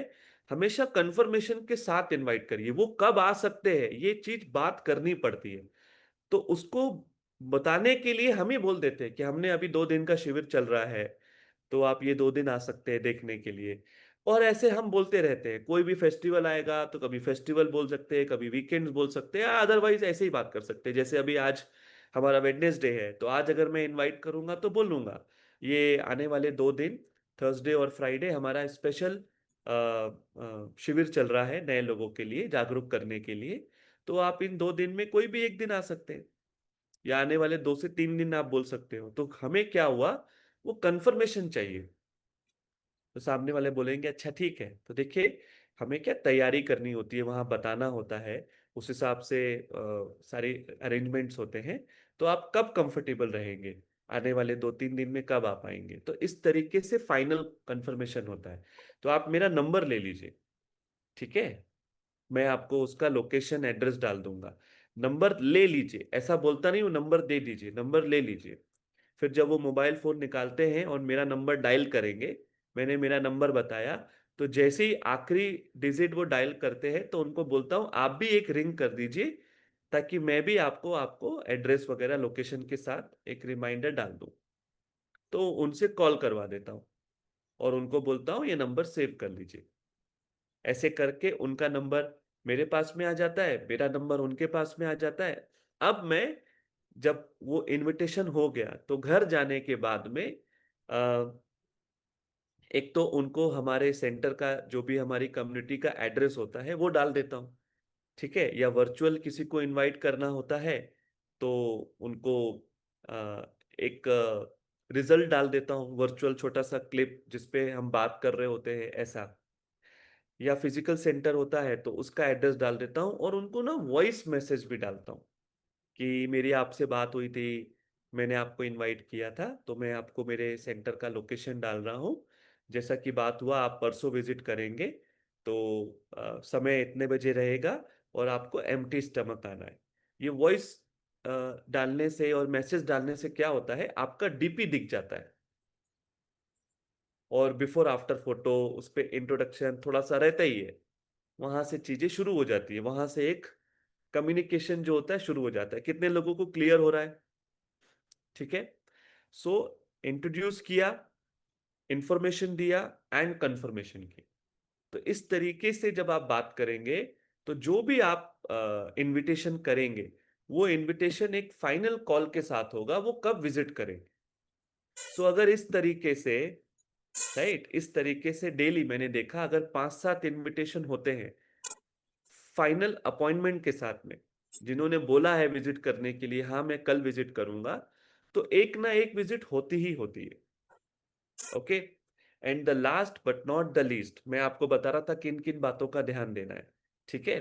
हमेशा कन्फर्मेशन के साथ इनवाइट करिए। वो कब आ सकते हैं, ये चीज़ बात करनी पड़ती है। तो उसको बताने के लिए हम ही बोल देते हैं कि हमने अभी 2 दिन का शिविर चल रहा है, तो आप ये 2 दिन आ सकते हैं देखने के लिए। और ऐसे हम बोलते रहते हैं, कोई भी फेस्टिवल आएगा तो कभी फेस्टिवल बोल सकते हैं, कभी वीकेंड्स बोल सकते हैं, या अदरवाइज ऐसे ही बात कर सकते हैं। जैसे अभी आज हमारा वेडनेसडे है, तो आज अगर मैं इनवाइट करूंगा तो बोलूंगा ये आने वाले 2 दिन, थर्सडे और फ्राइडे, हमारा स्पेशल शिविर चल रहा है नए लोगों के लिए, जागरूक करने के लिए। तो आप इन 2 दिन में कोई भी एक दिन आ सकते हैं, या आने वाले 2 से 3 दिन आप बोल सकते हो। तो हमें क्या हुआ, वो कंफर्मेशन चाहिए। तो सामने वाले बोलेंगे अच्छा ठीक है, तो देखिए हमें क्या तैयारी करनी होती है, वहां बताना होता है, उस हिसाब से सारे अरेंजमेंट्स होते हैं। तो आप कब कंफर्टेबल रहेंगे, आने वाले 2-3 दिन में कब आ पाएंगे, तो इस तरीके से फाइनल कंफर्मेशन होता है। तो आप मेरा नंबर ले लीजिए, ठीक है? मैं आपको उसका लोकेशन एड्रेस डाल दूंगा। नंबर ले लीजिए, ऐसा बोलता नहीं हूँ, नंबर दे दीजिए, नंबर ले लीजिए। फिर जब वो मोबाइल फोन निकालते हैं और मेरा नंबर डायल करेंगे, मैंने मेरा नंबर बताया, तो जैसे ही आखिरी डिजिट वो डायल करते हैं तो उनको बोलता हूँ आप भी एक रिंग कर दीजिए, ताकि मैं भी आपको आपको एड्रेस वगैरह लोकेशन के साथ एक रिमाइंडर डाल दूं। तो उनसे कॉल करवा देता हूँ और उनको बोलता हूँ ये नंबर सेव कर लीजिए। ऐसे करके उनका नंबर मेरे पास में आ जाता है, मेरा नंबर उनके पास में आ जाता है। अब मैं, जब वो इनविटेशन हो गया तो घर जाने के बाद में एक तो उनको हमारे सेंटर का जो भी हमारी कम्युनिटी का एड्रेस होता है वो डाल देता हूँ, ठीक है? या वर्चुअल किसी को इनवाइट करना होता है तो उनको अ, एक रिजल्ट डाल देता हूँ, वर्चुअल छोटा सा क्लिप जिसपे हम बात कर रहे होते हैं, ऐसा। या फिजिकल सेंटर होता है तो उसका एड्रेस डाल देता हूँ, और उनको ना वॉइस मैसेज भी डालता हूँ कि मेरी आपसे बात हुई थी, मैंने आपको इनवाइट किया था, तो मैं आपको मेरे सेंटर का लोकेशन डाल रहा हूँ। जैसा कि बात हुआ आप परसों विजिट करेंगे, तो समय इतने बजे रहेगा और आपको एम्प्टी स्टमक आना है। ये वॉइस डालने से और मैसेज डालने से क्या होता है, आपका डीपी दिख जाता है, और बिफोर आफ्टर फोटो, उस पर इंट्रोडक्शन थोड़ा सा रहता ही है। वहां से चीजें शुरू हो जाती है, वहां से एक कम्युनिकेशन जो होता है शुरू हो जाता है। कितने लोगों को क्लियर हो रहा है? ठीक है। सो इंट्रोड्यूस किया, इंफॉर्मेशन दिया, एंड कंफर्मेशन की। तो इस तरीके से जब आप बात करेंगे, तो जो भी आप इनविटेशन करेंगे, वो इनविटेशन एक फाइनल कॉल के साथ होगा, वो कब विजिट करेंगे। सो अगर इस तरीके से, राइट, इस तरीके से डेली मैंने देखा, अगर 5-7 इनविटेशन होते हैं फाइनल अपॉइंटमेंट के साथ में, जिन्होंने बोला है विजिट करने के लिए, हाँ मैं कल विजिट करूंगा, तो एक ना एक विजिट होती ही होती है। Okay. And the last but not the least, मैं आपको बता रहा था किन किन बातों का ध्यान देना है, ठीक है?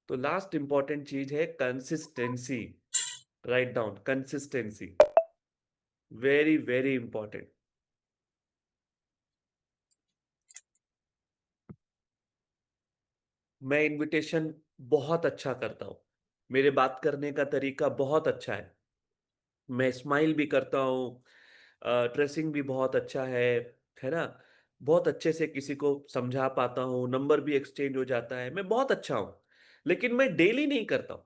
तो लास्ट इंपॉर्टेंट चीज है consistency. Write down consistency, very very important. मैं इनविटेशन बहुत अच्छा करता हूँ, मेरे बात करने का तरीका बहुत अच्छा है, मैं स्माइल भी करता हूँ, ड्रेसिंग भी बहुत अच्छा है ना? बहुत अच्छे से किसी को समझा पाता हूँ, नंबर भी एक्सचेंज हो जाता है, मैं बहुत अच्छा हूँ। लेकिन मैं डेली नहीं करता हूँ,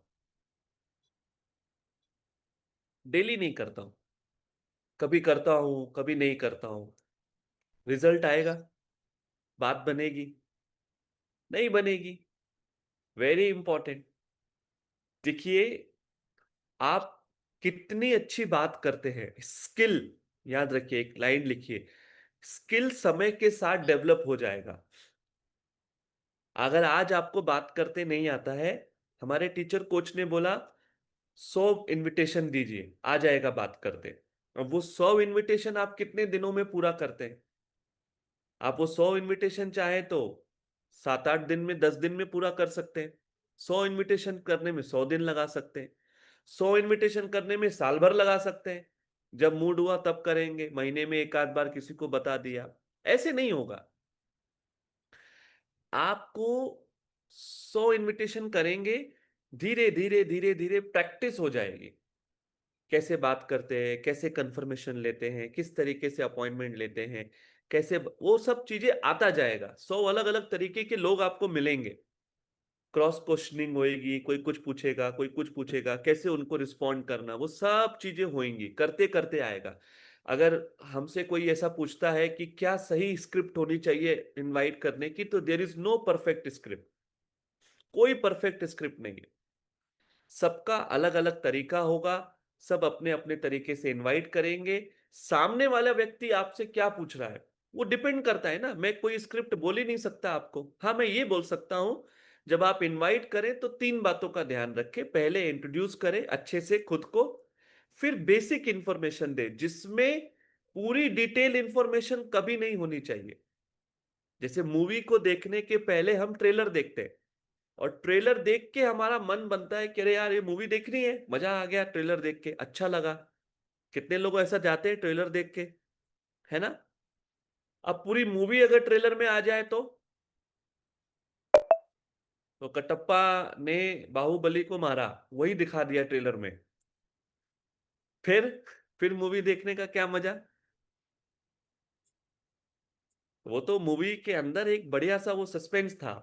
डेली नहीं करता हूँ, कभी करता हूँ कभी नहीं करता हूँ। रिजल्ट आएगा, बात बनेगी, नहीं बनेगी, वेरी इंपॉर्टेंट। देखिए, आप कितनी अच्छी बात करते हैं, स्किल, याद रखिए, एक लाइन लिखिए, स्किल समय के साथ डेवलप हो जाएगा। अगर आज आपको बात करते नहीं आता है, हमारे टीचर कोच ने बोला 100 इनविटेशन दीजिए, आ जाएगा बात करते। अब वो 100 इनविटेशन आप कितने दिनों में पूरा करते हैं? आप वो 100 इनविटेशन चाहे तो 7-8 दिन में, 10 दिन में पूरा कर सकते हैं। 100 इनविटेशन करने में 100 दिन लगा सकते हैं। 100 इनविटेशन करने में साल भर लगा सकते हैं। जब मूड हुआ तब करेंगे, महीने में एक आध बार किसी को बता दिया, ऐसे नहीं होगा। आपको 100 इनविटेशन करेंगे, धीरे धीरे धीरे धीरे प्रैक्टिस हो जाएगी, कैसे बात करते हैं, कैसे कंफर्मेशन लेते हैं, किस तरीके से अपॉइंटमेंट लेते हैं, कैसे वो सब चीजें आता जाएगा। 100 अलग अलग तरीके के लोग आपको मिलेंगे, क्रॉस क्वेश्चनिंग होएगी, कोई कुछ पूछेगा, कोई कुछ पूछेगा, कैसे उनको रिस्पॉन्ड करना, वो सब चीजें होंगी, करते करते आएगा। अगर हमसे कोई ऐसा पूछता है कि क्या सही स्क्रिप्ट होनी चाहिए इनवाइट करने की, तो there is no perfect script. कोई परफेक्ट स्क्रिप्ट नहीं है। सबका अलग अलग तरीका होगा। सब अपने अपने तरीके से इनवाइट करेंगे। सामने वाला व्यक्ति आपसे क्या पूछ रहा है वो डिपेंड करता है ना। मैं कोई स्क्रिप्ट बोल ही नहीं सकता आपको। हाँ, मैं ये बोल सकता हूं, जब आप इनवाइट करें तो तीन बातों का ध्यान रखें। पहले इंट्रोड्यूस करें अच्छे से खुद को, फिर बेसिक इंफॉर्मेशन दे जिसमें पूरी डिटेल इंफॉर्मेशन कभी नहीं होनी चाहिए। जैसे मूवी को देखने के पहले हम ट्रेलर देखते हैं, और ट्रेलर देख के हमारा मन बनता है कि अरे यार ये मूवी देखनी है, मजा आ गया, ट्रेलर देख के अच्छा लगा। कितने लोग ऐसा जाते हैं ट्रेलर देख के, है ना। अब पूरी मूवी अगर ट्रेलर में आ जाए तो कटप्पा ने बाहुबली को मारा, वही दिखा दिया ट्रेलर में। फिर फिर मूवी देखने का क्या मजा। वो तो मूवी के अंदर एक बढ़िया सा वो सस्पेंस था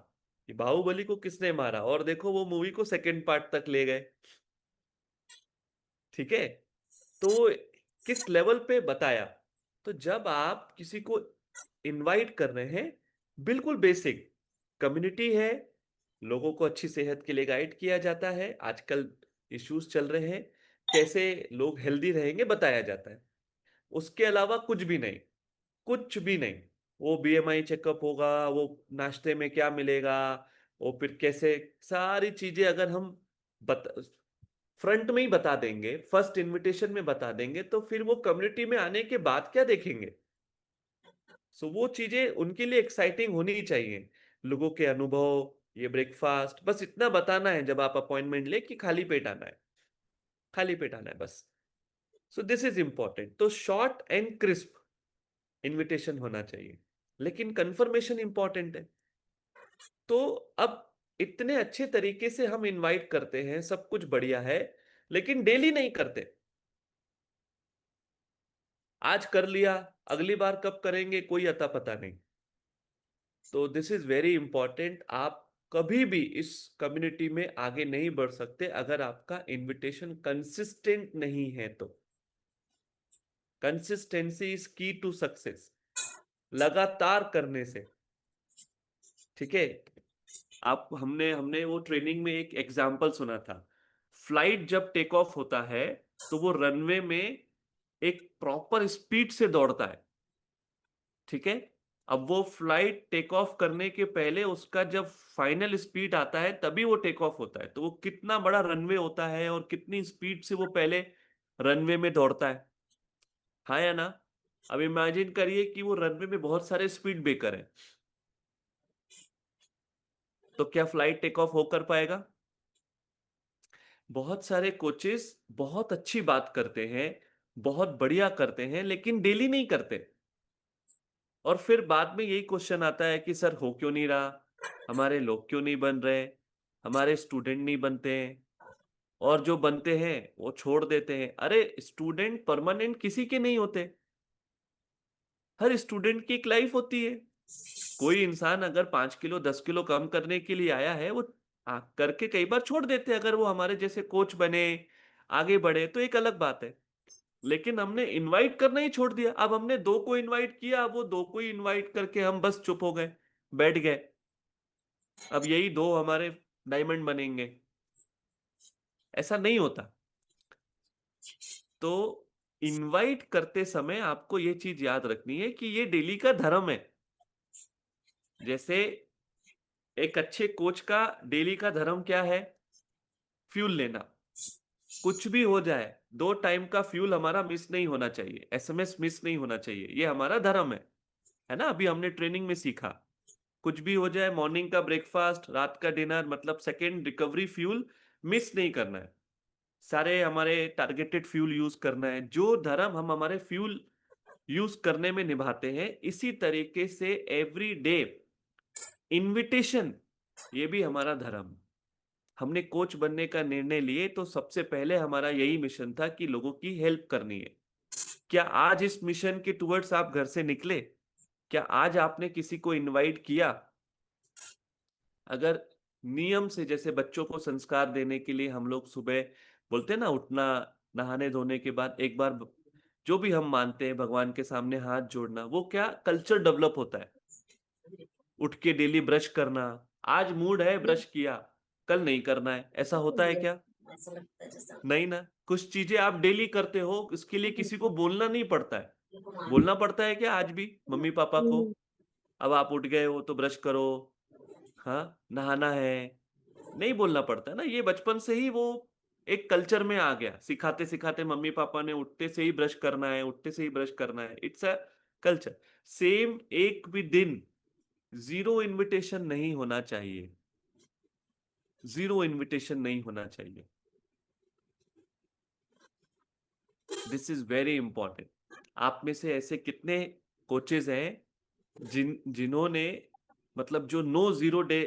कि बाहुबली को किसने मारा, और देखो वो मूवी को सेकंड पार्ट तक ले गए। ठीक है। तो किस लेवल पे बताया। तो जब आप किसी को इनवाइट कर रहे हैं, बिल्कुल बेसिक कम्युनिटी है, लोगों को अच्छी सेहत के लिए गाइड किया जाता है। आजकल इश्यूज चल रहे हैं, कैसे लोग हेल्दी रहेंगे बताया जाता है। उसके अलावा कुछ भी नहीं, कुछ भी नहीं। वो बीएमआई चेकअप होगा, वो नाश्ते में क्या मिलेगा, वो फिर कैसे, सारी चीजें अगर हम बता फ्रंट में ही बता देंगे, फर्स्ट इनविटेशन में बता देंगे, तो फिर वो कम्युनिटी में आने के बाद क्या देखेंगे। सो वो चीजें उनके लिए एक्साइटिंग होनी ही चाहिए। लोगों के अनुभव, ये ब्रेकफास्ट, बस इतना बताना है जब आप अपॉइंटमेंट ले कि खाली पेट आना है, खाली पेट आना है बस। So this is important. तो शॉर्ट एंड क्रिस्प इनविटेशन होना चाहिए, लेकिन कंफर्मेशन इंपॉर्टेंट है। तो अब इतने अच्छे तरीके से हम इनवाइट करते हैं, सब कुछ बढ़िया है, लेकिन डेली नहीं करते। आज कर लिया, अगली बार कब करेंगे कोई अता पता नहीं। तो दिस इज वेरी इंपॉर्टेंट। आप कभी भी इस कम्युनिटी में आगे नहीं बढ़ सकते अगर आपका इनविटेशन कंसिस्टेंट नहीं है तो। कंसिस्टेंसी इज की टू सक्सेस। लगातार करने से। ठीक है। आप हमने हमने वो ट्रेनिंग में एक एग्जाम्पल सुना था। फ्लाइट जब टेक ऑफ होता है तो वो रनवे में एक प्रॉपर स्पीड से दौड़ता है। ठीक है। अब वो फ्लाइट टेक ऑफ करने के पहले उसका जब फाइनल स्पीड आता है तभी वो टेक ऑफ होता है। तो वो कितना बड़ा रनवे होता है और कितनी स्पीड से वो पहले रनवे में दौड़ता है। हाँ या ना। अब इमेजिन करिए कि वो रनवे में बहुत सारे स्पीड ब्रेकर हैं, तो क्या फ्लाइट टेक ऑफ होकर पाएगा। बहुत सारे कोचेस बहुत अच्छी बात करते हैं, बहुत बढ़िया करते हैं, लेकिन डेली नहीं करते। और फिर बाद में यही क्वेश्चन आता है कि सर हो क्यों नहीं रहा, हमारे लोग क्यों नहीं बन रहे, हमारे स्टूडेंट नहीं बनते हैं, और जो बनते हैं वो छोड़ देते हैं। अरे स्टूडेंट परमानेंट किसी के नहीं होते। हर स्टूडेंट की एक लाइफ होती है। कोई इंसान अगर 5 किलो 10 किलो कम करने के लिए आया है, वो करके कई बार छोड़ देते हैं। अगर वो हमारे जैसे कोच बने, आगे बढ़े, तो एक अलग बात है। लेकिन हमने इनवाइट करना ही छोड़ दिया। अब हमने दो को इनवाइट किया, अब वो दो को ही इनवाइट करके हम बस चुप हो गए, बैठ गए। अब यही दो हमारे डायमंड बनेंगे, ऐसा नहीं होता। तो इनवाइट करते समय आपको ये चीज याद रखनी है कि ये डेली का धर्म है। जैसे एक अच्छे कोच का डेली का धर्म क्या है, फ्यूल लेना। कुछ भी हो जाए, 2 टाइम का फ्यूल हमारा मिस नहीं होना चाहिए, एसएमएस मिस नहीं होना चाहिए, ये हमारा धर्म है ना। अभी हमने ट्रेनिंग में सीखा, कुछ भी हो जाए, मॉर्निंग का ब्रेकफास्ट, रात का डिनर, मतलब सेकेंड रिकवरी फ्यूल मिस नहीं करना है। सारे हमारे टारगेटेड फ्यूल यूज करना है। जो धर्म हम हमारे फ्यूल यूज करने में निभाते हैं, इसी तरीके से एवरी डे इनविटेशन, ये भी हमारा धर्म। हमने कोच बनने का निर्णय लिए तो सबसे पहले हमारा यही मिशन था कि लोगों की हेल्प करनी है। क्या आज इस मिशन के टुवर्ड्स आप घर से निकले? क्या आज आपने किसी को इनवाइट किया? अगर नियम से, जैसे बच्चों को संस्कार देने के लिए हम लोग सुबह बोलते हैं ना, उठना, नहाने धोने के बाद एक बार जो भी हम मानते हैं भगवान के सामने हाथ जोड़ना, वो क्या कल्चर डेवलप होता है। उठ के डेली ब्रश करना, आज मूड है ब्रश किया, कल नहीं करना है, ऐसा होता है क्या? नहीं ना। कुछ चीजें आप डेली करते हो, इसके लिए किसी को बोलना नहीं पड़ता है। बोलना पड़ता है क्या आज भी मम्मी पापा को? हुँ, अब आप उठ गए हो तो ब्रश करो, हाँ, नहाना है, नहीं बोलना पड़ता है ना। ये बचपन से ही वो एक कल्चर में आ गया। सिखाते-सिखाते मम्मी पापा ने उठते से ही ब्रश करना है, उठते से ही ब्रश करना है। It's a culture. सेम एक भी दिन ज़ीरो इन्विटेशन नहीं होना चाहिए। ज़ीरो इन्विटेशन नहीं होना चाहिए। This is very important. आप में से ऐसे कितने कोचेज़ हैं जिन्होंने मतलब जो नो ज़ीरो डे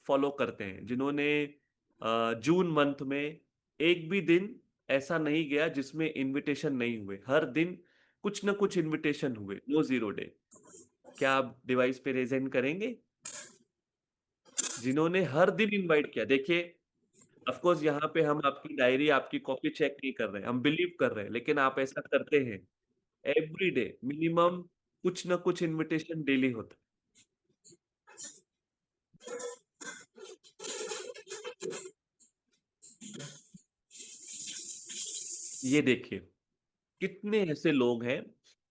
फ़ॉलो करते हैं, जिन्होंने जून मंथ में एक भी दिन ऐसा नहीं गया जिसमें इन्विटेशन नहीं हुए। हर दिन कुछ न कुछ इन्विटेशन हुए, नो ज़ीरो डे। क्या आप डिवाइस पे रेज़ हैंड करेंगे? जिन्होंने हर दिन इनवाइट किया। देखिए, ऑफ़ कोर्स यहाँ पे हम आपकी डायरी, आपकी कॉपी चेक नहीं कर रहे हैं, हम बिलीव कर रहे हैं, लेकिन आप ऐसा करते हैं। एवरी डे मिनिमम कुछ न कुछ इन्विटेशन डेली होता है। ये देखिए, कितने ऐसे लोग हैं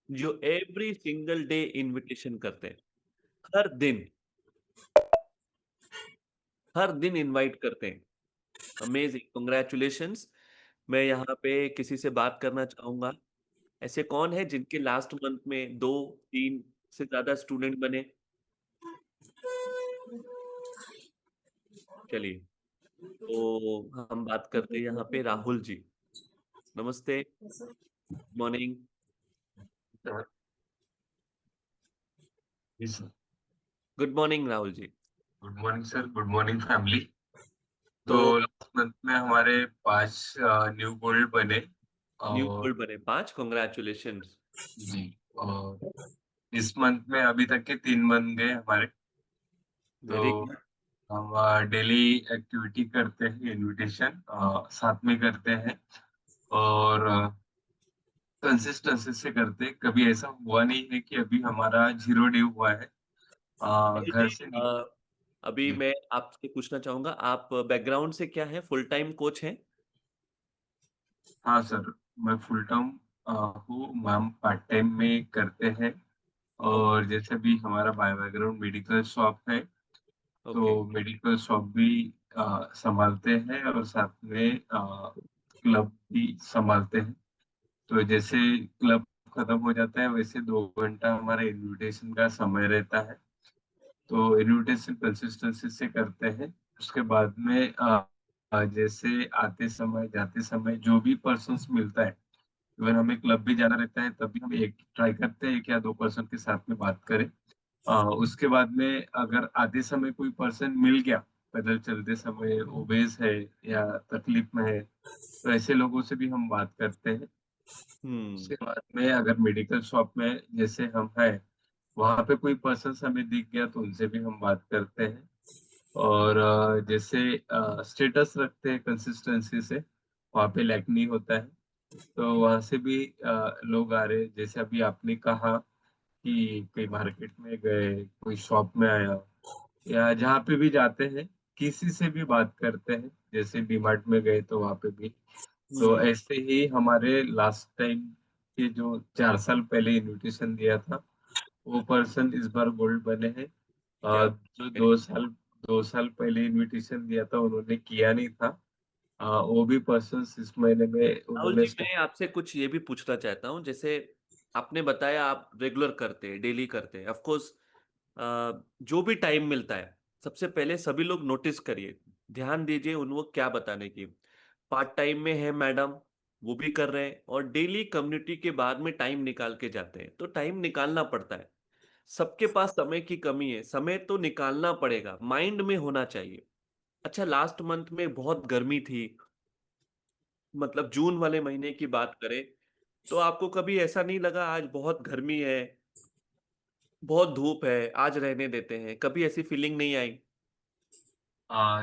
जो एवरी सिंगल डे इन्विटेशन करते हैं। हर दिन, हर दिन इनवाइट करते हैं। Amazing, congratulations. मैं यहाँ पे किसी से बात करना चाहूँगा। ऐसे कौन है जिनके लास्ट मंथ में 2, 3 से ज़्यादा स्टूडेंट बने? चलिए, तो हम बात करते हैं यहाँ पे राहुल जी। नमस्ते, मॉर्निंग। जी sir. Good morning Rahul ji. Good morning sir, good morning family. तो तो लास्ट मंथ में हमारे 5 न्यू गोल्ड बने। न्यू और गोल्ड बने 5, कांग्रेचुलेशंस। जी, और इस मंथ में अभी तक के 3 बन गए हमारे। वेरी तो गुड। हम डेली एक्टिविटी करते हैं, इनविटेशन साथ में करते हैं। और कंसिस्टेंसी से करते हैं। कभी ऐसा हुआ नहीं है कि अभी हमारा 0 डे हुआ है राहुल घर जी, से नहीं। अभी जी मैं आपसे पूछना चाहूँगा, आप बैकग्राउंड से क्या हैं? फुल टाइम कोच हैं? हाँ सर, मैं फुल टाइम हूँ, मैम पार्ट टाइम में करते हैं। ओके, और जैसे भी हमारा बाय बैकग्राउंड मेडिकल शॉप है, ओके। तो मेडिकल शॉप भी संभालते हैं और साथ में क्लब भी संभालते हैं। तो जैसे क्लब खत्म हो जाता है, वैसे 2 घंटा हमारा इनविटेशन का समय रहता है। तो इनविटेशन कंसिस्टेंसी से करते हैं। उसके बाद में जैसे आते समय जाते समय जो भी पर्सन्स मिलता है, अगर हमें क्लब भी जाना रहता है तब भी हम एक ट्राई करते हैं, एक या 2 पर्सन के साथ में बात करें। उसके बाद में अगर आते समय कोई पर्सन मिल गया, पैदल चलते समय ओबेस है या तकलीफ में है, तो ऐसे लोगों से भी हम बात करते हैं। हुँ, उसके बाद में अगर मेडिकल शॉप में जैसे हम हैं, वहाँ पे कोई पर्सन हमें दिख गया तो उनसे भी हम बात करते हैं। और जैसे स्टेटस रखते हैं कंसिस्टेंसी से, वहाँ पे लैग नहीं होता है। तो वहाँ से भी लोग आ रहे हैं। जैसे अभी आपने कहा कि कहीं मार्केट में गए, कोई शॉप में आया, या जहाँ पे भी जाते हैं किसी से भी बात करते हैं। जैसे डीमार्ट में गए तो वहाँ पे भी। तो हुँ। ऐसे ही हमारे लास्ट टाइम के जो 4 साल पहले इनविटेशन दिया था, वो पर्सन इस बार गोल्ड बने हैं। क्या जो वेरी 2 साल पहले इनविटेशन दिया था उन्होंने किया नहीं था। वो भी पर्सन इस महीने में राहुल उन्होंने जी, मैं आपसे कुछ ये भी पूछना चाहता हूँ, जैसे आपने बताया आप रेगुलर करते हैं, डेली करते हैं। ऑफ़ कोर्स जो भी टाइम मिलता है, सबसे पहले सभी लोग नोटिस करिए, ध्यान दीजिए उन वो क्या बताने की। पार्ट टाइम में है मैडम, वो भी कर रहे हैं और डेली कम्युनिटी के बाद में टाइम निकाल के जाते हैं, तो टाइम निकालना पड़ता है। सबके पास समय की कमी है, समय तो निकालना पड़ेगा, माइंड में होना चाहिए। अच्छा, लास्ट मंथ में बहुत गर्मी थी, मतलब जून वाले महीने की बात करें, तो आपको कभी ऐसा नहीं लगा आज बहुत गर्मी है, बहुत धूप है, आज रहने देते हैं, कभी ऐसी फीलिंग नहीं आई?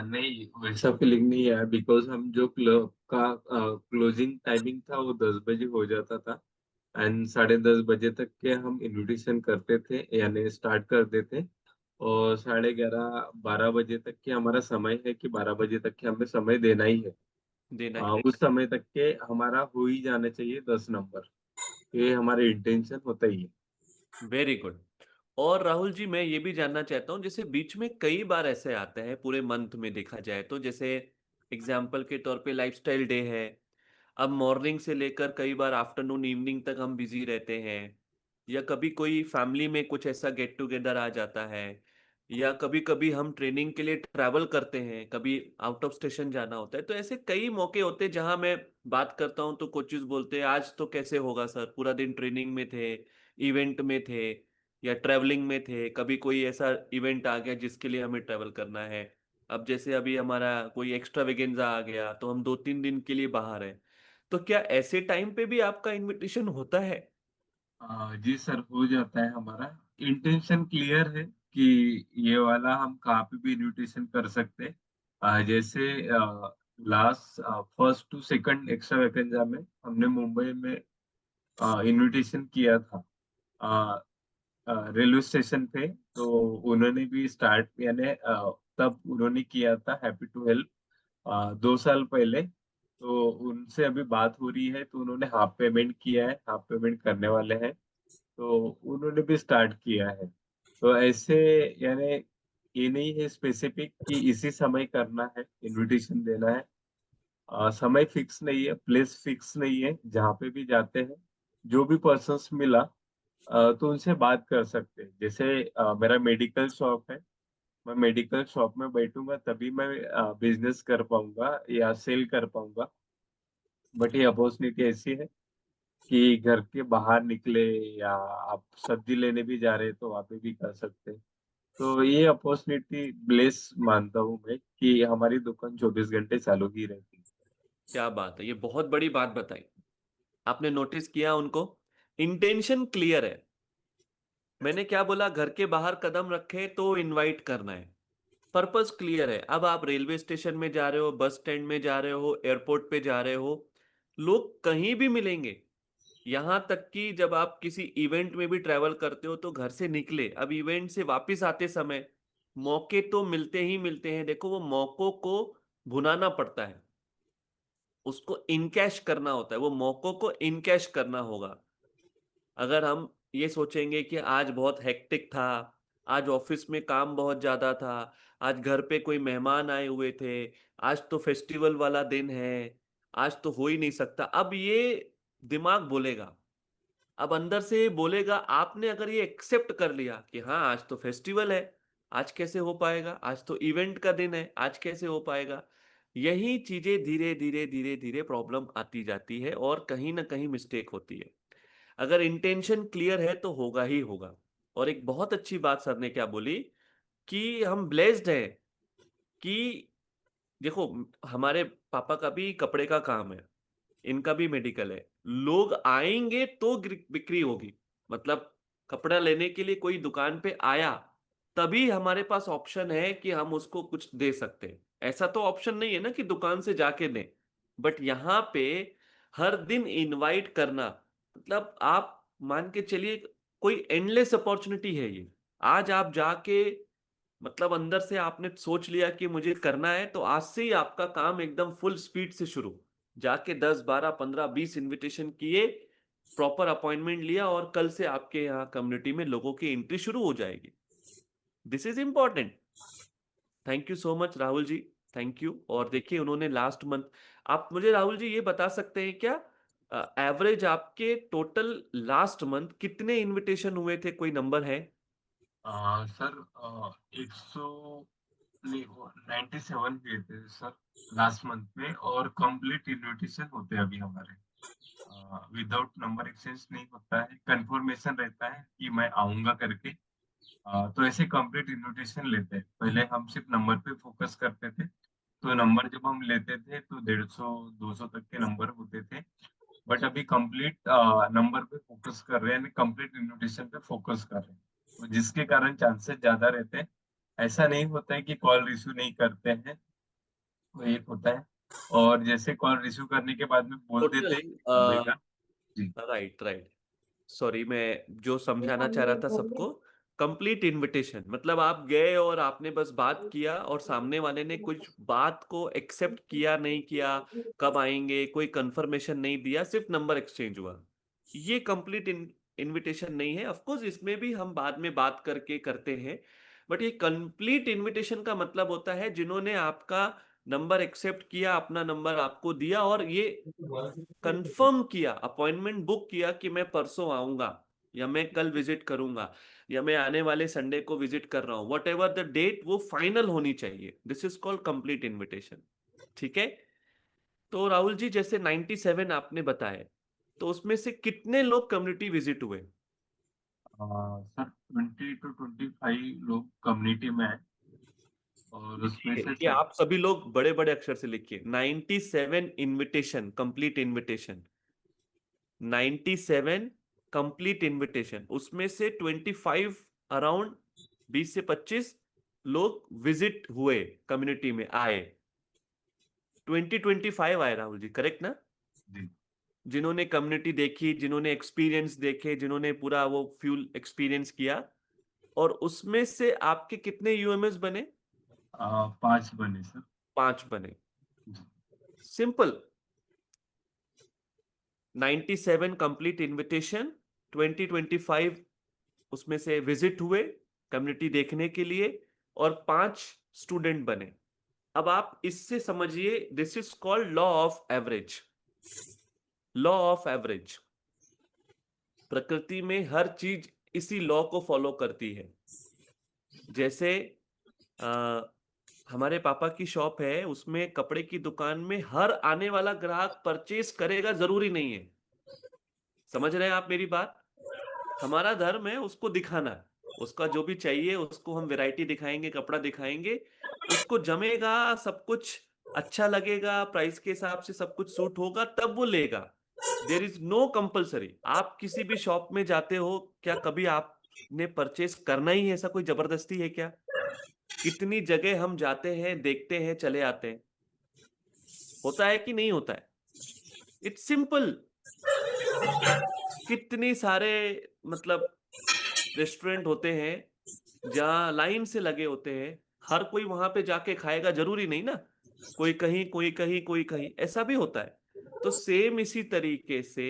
नहीं, वैसा फीलिंग नहीं आया, बिकॉज हम जो क्लब का क्लोजिंग टाइमिंग था वो 10 बजे हो जाता था। एंड 10:30 बजे तक के हम इनविटेशन करते थे, यानी स्टार्ट कर देते। और 11:30 12 बजे तक के हमारा समय है कि 12 बजे तक के हमें समय देना ही है। देना ही है। उस समय तक के हमारा हो ही जाना चाहिए 10 नंबर। ये हमारा इंटेंशन होता ही है। Very good. और राहुल जी, मैं ये भी जानना चाहता हूँ, जैसे बीच में कई बार ऐसे आते हैं पूरे मंथ में देखा जाए तो, जैसे एग्जाम्पल के तौर पे लाइफस्टाइल डे है। अब मॉर्निंग से लेकर कई बार आफ्टरनून इवनिंग तक हम बिजी रहते हैं, या कभी कोई फैमिली में कुछ ऐसा गेट टुगेदर आ जाता है, या कभी कभी हम ट्रेनिंग के लिए ट्रैवल करते हैं, कभी आउट ऑफ स्टेशन जाना होता है। तो ऐसे कई मौके होते हैं जहां मैं बात करता हूं तो कोचेस बोलते हैं आज तो कैसे होगा सर, पूरा दिन ट्रेनिंग में थे, इवेंट में थे, या ट्रैवलिंग में थे, कभी कोई ऐसा इवेंट आ गया जिसके लिए हमें ट्रैवल करना है। अब जैसे अभी हमारा कोई एक्स्ट्रा वेकेंजा आ गया तो हम 2-3 दिन के लिए बाहर हैं। तो क्या ऐसे टाइम पे भी आपका इनविटेशन होता है? जी सर, हो जाता है हमारा। इंटेंशन क्लियर है कि ये वाला हम कहाँ पे भी इन्विटेशन कर सकते हैं। जैसे last first to second extra वेकेंजा में हमने मुंबई में इनविटेशन किया था रेलवे स्टेशन पे। तो उन्होंने भी स्टार्ट, यानी तब उन्होंने किया था हैप्पी टू हेल्प 2 साल पहले। तो उनसे अभी बात हो रही है, तो उन्होंने हाफ पेमेंट किया है, हाफ पेमेंट करने वाले हैं। तो उन्होंने भी स्टार्ट किया है। तो ऐसे, यानी ये नहीं है स्पेसिफिक कि इसी समय करना है, इनविटेशन देना है। समय फिक्स नहीं है, प्लेस फिक्स नहीं है, जहाँ पे भी जाते हैं जो भी पर्सन्स मिला तो उनसे बात कर सकते हैं। जैसे मेरा मेडिकल शॉप है, मैं मेडिकल शॉप में बैठूंगा तभी मैं बिजनेस कर पाऊंगा या सेल कर पाऊंगा। बट ये अपॉर्चुनिटी ऐसी है कि घर के बाहर निकले या आप सब्जी लेने भी जा रहे हैं तो वहाँ पे भी कर सकते हैं। तो ये अपॉर्चुनिटी ब्लेस मानता हूँ मैं कि हमारी दुकान 24 घंटे चालू ही रहती है। क्या बात है, ये बहुत बड़ी बात बताई। आपने नोटिस किया उनको, इंटेंशन क्लियर है। मैंने क्या बोला, घर के बाहर कदम रखे तो इनवाइट करना है। पर्पस क्लियर है। अब आप रेलवे स्टेशन में जा रहे हो, बस स्टैंड में जा रहे हो, एयरपोर्ट पे जा रहे हो, लोग कहीं भी मिलेंगे। यहां तक कि जब आप किसी इवेंट में भी ट्रैवल करते हो तो घर से निकले, अब इवेंट से वापस आते समय मौके तो मिलते ही मिलते हैं। देखो, वो मौकों को भुनाना पड़ता है, उसको इनकैश करना होता है, वो मौकों को इनकैश करना होगा। अगर हम ये सोचेंगे कि आज बहुत हेक्टिक था, आज ऑफिस में काम बहुत ज्यादा था, आज घर पे कोई मेहमान आए हुए थे, आज तो फेस्टिवल वाला दिन है, आज तो हो ही नहीं सकता, अब ये दिमाग बोलेगा, अब अंदर से बोलेगा। आपने अगर ये एक्सेप्ट कर लिया कि हाँ आज तो फेस्टिवल है, आज कैसे हो पाएगा, आज तो इवेंट का दिन है, आज कैसे हो पाएगा, यही चीजें धीरे धीरे धीरे धीरे प्रॉब्लम आती जाती है और कहीं ना कहीं मिस्टेक होती है। अगर इंटेंशन क्लियर है तो होगा ही होगा। और एक बहुत अच्छी बात सर ने क्या बोली, कि हम ब्लेस्ड हैं कि देखो, हमारे पापा का भी कपड़े का काम है, इनका भी मेडिकल है, लोग आएंगे तो बिक्री होगी। मतलब कपड़ा लेने के लिए कोई दुकान पे आया, तभी हमारे पास ऑप्शन है कि हम उसको कुछ दे सकते हैं। ऐसा तो ऑप्शन नहीं है ना कि दुकान से जाके दें। बट यहाँ पे हर दिन इनवाइट करना, मतलब आप मान के चलिए कोई एंडलेस अपॉर्चुनिटी है ये। आज आप जाके, मतलब अंदर से आपने सोच लिया कि मुझे करना है, तो आज से ही आपका काम एकदम फुल स्पीड से शुरू। जाके 10, 12, 15, 20 इनविटेशन किए, प्रॉपर अपॉइंटमेंट लिया, और कल से आपके यहाँ कम्युनिटी में लोगों की एंट्री शुरू हो जाएगी। This is important. Thank you so much Rahul ji, thank you. और देखिए, उन्होंने लास्ट मंथ, आप मुझे राहुल जी ये बता सकते हैं क्या, एवरेज आपके टोटल लास्ट मंथ कितने इनविटेशन हुए थे, कोई नंबर है? सर 100 नहीं, वो 97 हुए थे सर लास्ट मंथ में। और कंप्लीट इन्विटेशन होते हैं अभी हमारे। विदाउट नंबर एक्सचेंज नहीं होता है, कंफर्मेशन रहता है कि मैं आऊंगा करके। तो ऐसे कंप्लीट इन्विटेशन लेते हैं। पहले हम सिर्फ नंबर पे फोकस करते थे। तो नंबर जब हम लेते थे तो 150 200 तक के नंबर होते थे। बट अभी कंप्लीट नंबर पे फोकस कर रहे हैं, यानी कंप्लीट इन्विटेशन पे फोकस कर रहे हैं। तो जिसके कारण चांसेस ज्यादा रहते हैं ऐसा नहीं होता है कि कॉल रिसीव नहीं करते हैं, वो एक होता है। और जैसे कॉल रिसीव करने के बाद में बोल देते टोटल हैं कि चलेगा। जी। Right right. सॉरी, मैं जो समझाना चाह रहा था सबको, कंप्लीट इनविटेशन मतलब आप गए और आपने बस बात किया और सामने वाले ने कुछ बात को एक्सेप्ट किया नहीं किया, कब आएंगे कोई कंफर्मेशन नहीं दिया, सिर्फ नंबर एक्सचेंज हुआ, ये कंप्लीट इनविटेशन नहीं है। ऑफ कोर्स इसमें भी हम बाद में बात करके करते हैं, बट ये कंप्लीट इनविटेशन का मतलब होता है जिन्होंने आपका नंबर एक्सेप्ट किया, अपना नंबर आपको दिया और ये कंफर्म किया, अपॉइंटमेंट बुक किया कि मैं परसों आऊंगा या मैं कल विजिट करूंगा या मैं आने वाले संडे को विजिट कर रहा हूं, वट एवर द डेट, वो फाइनल होनी चाहिए। This is called complete invitation. ठीक है। तो राहुल जी, जैसे 97 आपने बताए, तो उसमें से कितने लोग कम्युनिटी विजिट हुए? सर 20 to 25 लोग कम्युनिटी में हैं, और उसमें लिखिए से ये आप सभी लोग बड़े बड़े अक्षर से लिखिए, 97 invitation, complete invitation, 97 complete invitation, उसमें से 25 अराउंड 20 से 25 लोग विजिट हुए, कम्युनिटी में आए, 20-25 आए राहुल जी, करेक्ट ना? जी। जिन्होंने कम्युनिटी देखी, जिन्होंने एक्सपीरियंस देखे, जिन्होंने पूरा वो फ्यूल एक्सपीरियंस किया, और उसमें से आपके कितने यूएमएस बने? 5 बने सर। 5 बने। जी। सिंपल। 97 कंप्लीट इनविटेशन, 20-25 उसमें से विजिट हुए कम्युनिटी देखने के लिए, और 5 स्टूडेंट बने। अब आप इससे समझिए, this is called law of average. Law of average, प्रकृति में हर चीज इसी लॉ को फॉलो करती है। जैसे आ, हमारे पापा की शॉप है, उसमें कपड़े की दुकान में हर आने वाला ग्राहक परचेज करेगा जरूरी नहीं है। समझ रहे हैं आप मेरी बात? हमारा धर्म है उसको दिखाना, उसका जो भी चाहिए उसको हम वैरायटी दिखाएंगे, कपड़ा दिखाएंगे, उसको जमेगा, सब कुछ अच्छा लगेगा, प्राइस के हिसाब से सब कुछ सूट होगा, तब वो लेगा। There is no compulsory. आप किसी भी शॉप में जाते हो, क्या कभी आपने परचेस करना ही है, ऐसा कोई जबरदस्ती है क्या? कितनी जगह हम जाते हैं, देखते हैं, चले आते हैं, होता है कि नहीं होता है? It's simple. कितनी सारे मतलब रेस्टोरेंट होते हैं जहाँ लाइन से लगे होते हैं, हर कोई वहां पे जाके खाएगा जरूरी नहीं ना, कोई कहीं कोई कहीं कोई कहीं, ऐसा भी होता है। तो सेम इसी तरीके से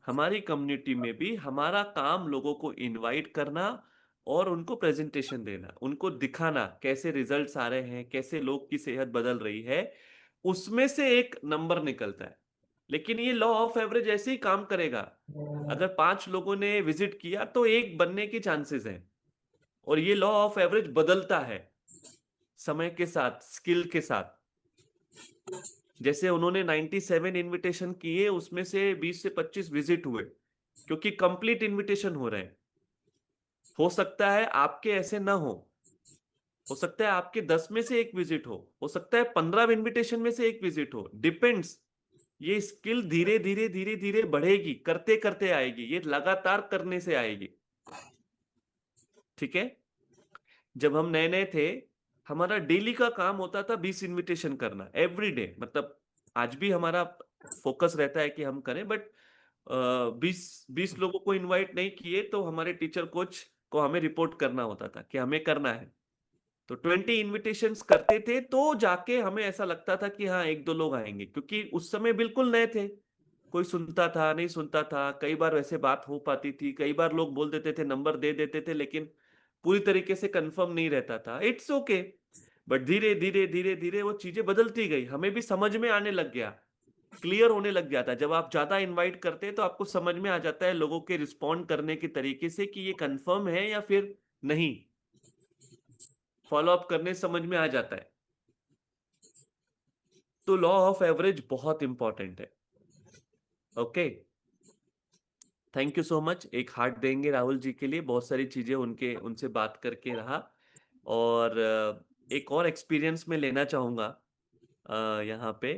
हमारी कम्युनिटी में भी हमारा काम लोगों को इनवाइट करना और उनको प्रेजेंटेशन देना, उनको दिखाना कैसे रिजल्ट्स आ रहे हैं, कैसे लोग की सेहत बदल रही है, उसमें से एक नंबर निकलता है। लेकिन ये लॉ ऑफ एवरेज ऐसे ही काम करेगा। अगर 5 लोगों ने विजिट किया तो एक बनने के चांसेस हैं, और ये लॉ ऑफ एवरेज बदलता है समय के साथ, स्किल के साथ। जैसे उन्होंने 97 इनविटेशन किए, उसमें से 20 से 25 विजिट हुए, क्योंकि कंप्लीट इनविटेशन हो रहे हैं। हो सकता है आपके ऐसे ना हो सकता है आपके 10 में से एक विजिट हो सकता है 15 इनविटेशन में से एक विजिट हो, डिपेंड्स। ये स्किल धीरे धीरे धीरे धीरे बढ़ेगी, करते करते आएगी, ये लगातार करने से आएगी। ठीक है। जब हम नए नए थे, हमारा डेली का काम होता था 20 इनविटेशन करना, एवरी डे, मतलब आज भी हमारा फोकस रहता है कि हम करें, बट 20 लोगों को इनवाइट नहीं किए तो हमारे टीचर कोच को हमें रिपोर्ट करना होता था कि हमें करना है। तो 20 इनविटेशंस करते थे तो जाके हमें ऐसा लगता था कि हाँ एक दो लोग आएंगे, क्योंकि उस समय बिल्कुल नए थे, कोई सुनता था नहीं सुनता था, कई बार वैसे बात हो पाती थी, कई बार लोग बोल देते थे, नंबर दे देते थे, लेकिन पूरी तरीके से कंफर्म नहीं रहता था। It's okay. बट धीरे धीरे धीरे धीरे वो चीजें बदलती गई, हमें भी समझ में आने लग गया, क्लियर होने लग गया था। जब आप ज्यादा इनवाइट करते हैं तो आपको समझ में आ जाता है लोगों के रिस्पॉन्ड करने के तरीके से कि ये कंफर्म है या फिर नहीं, फॉलो अप करने समझ में आ जाता है। तो लॉ ऑफ एवरेज बहुत इंपॉर्टेंट है। Okay. Thank you so much, एक हार्ट देंगे राहुल जी के लिए, बहुत सारी चीजें उनके उनसे बात करके रहा। और एक और एक्सपीरियंस में लेना चाहूंगा यहाँ पे।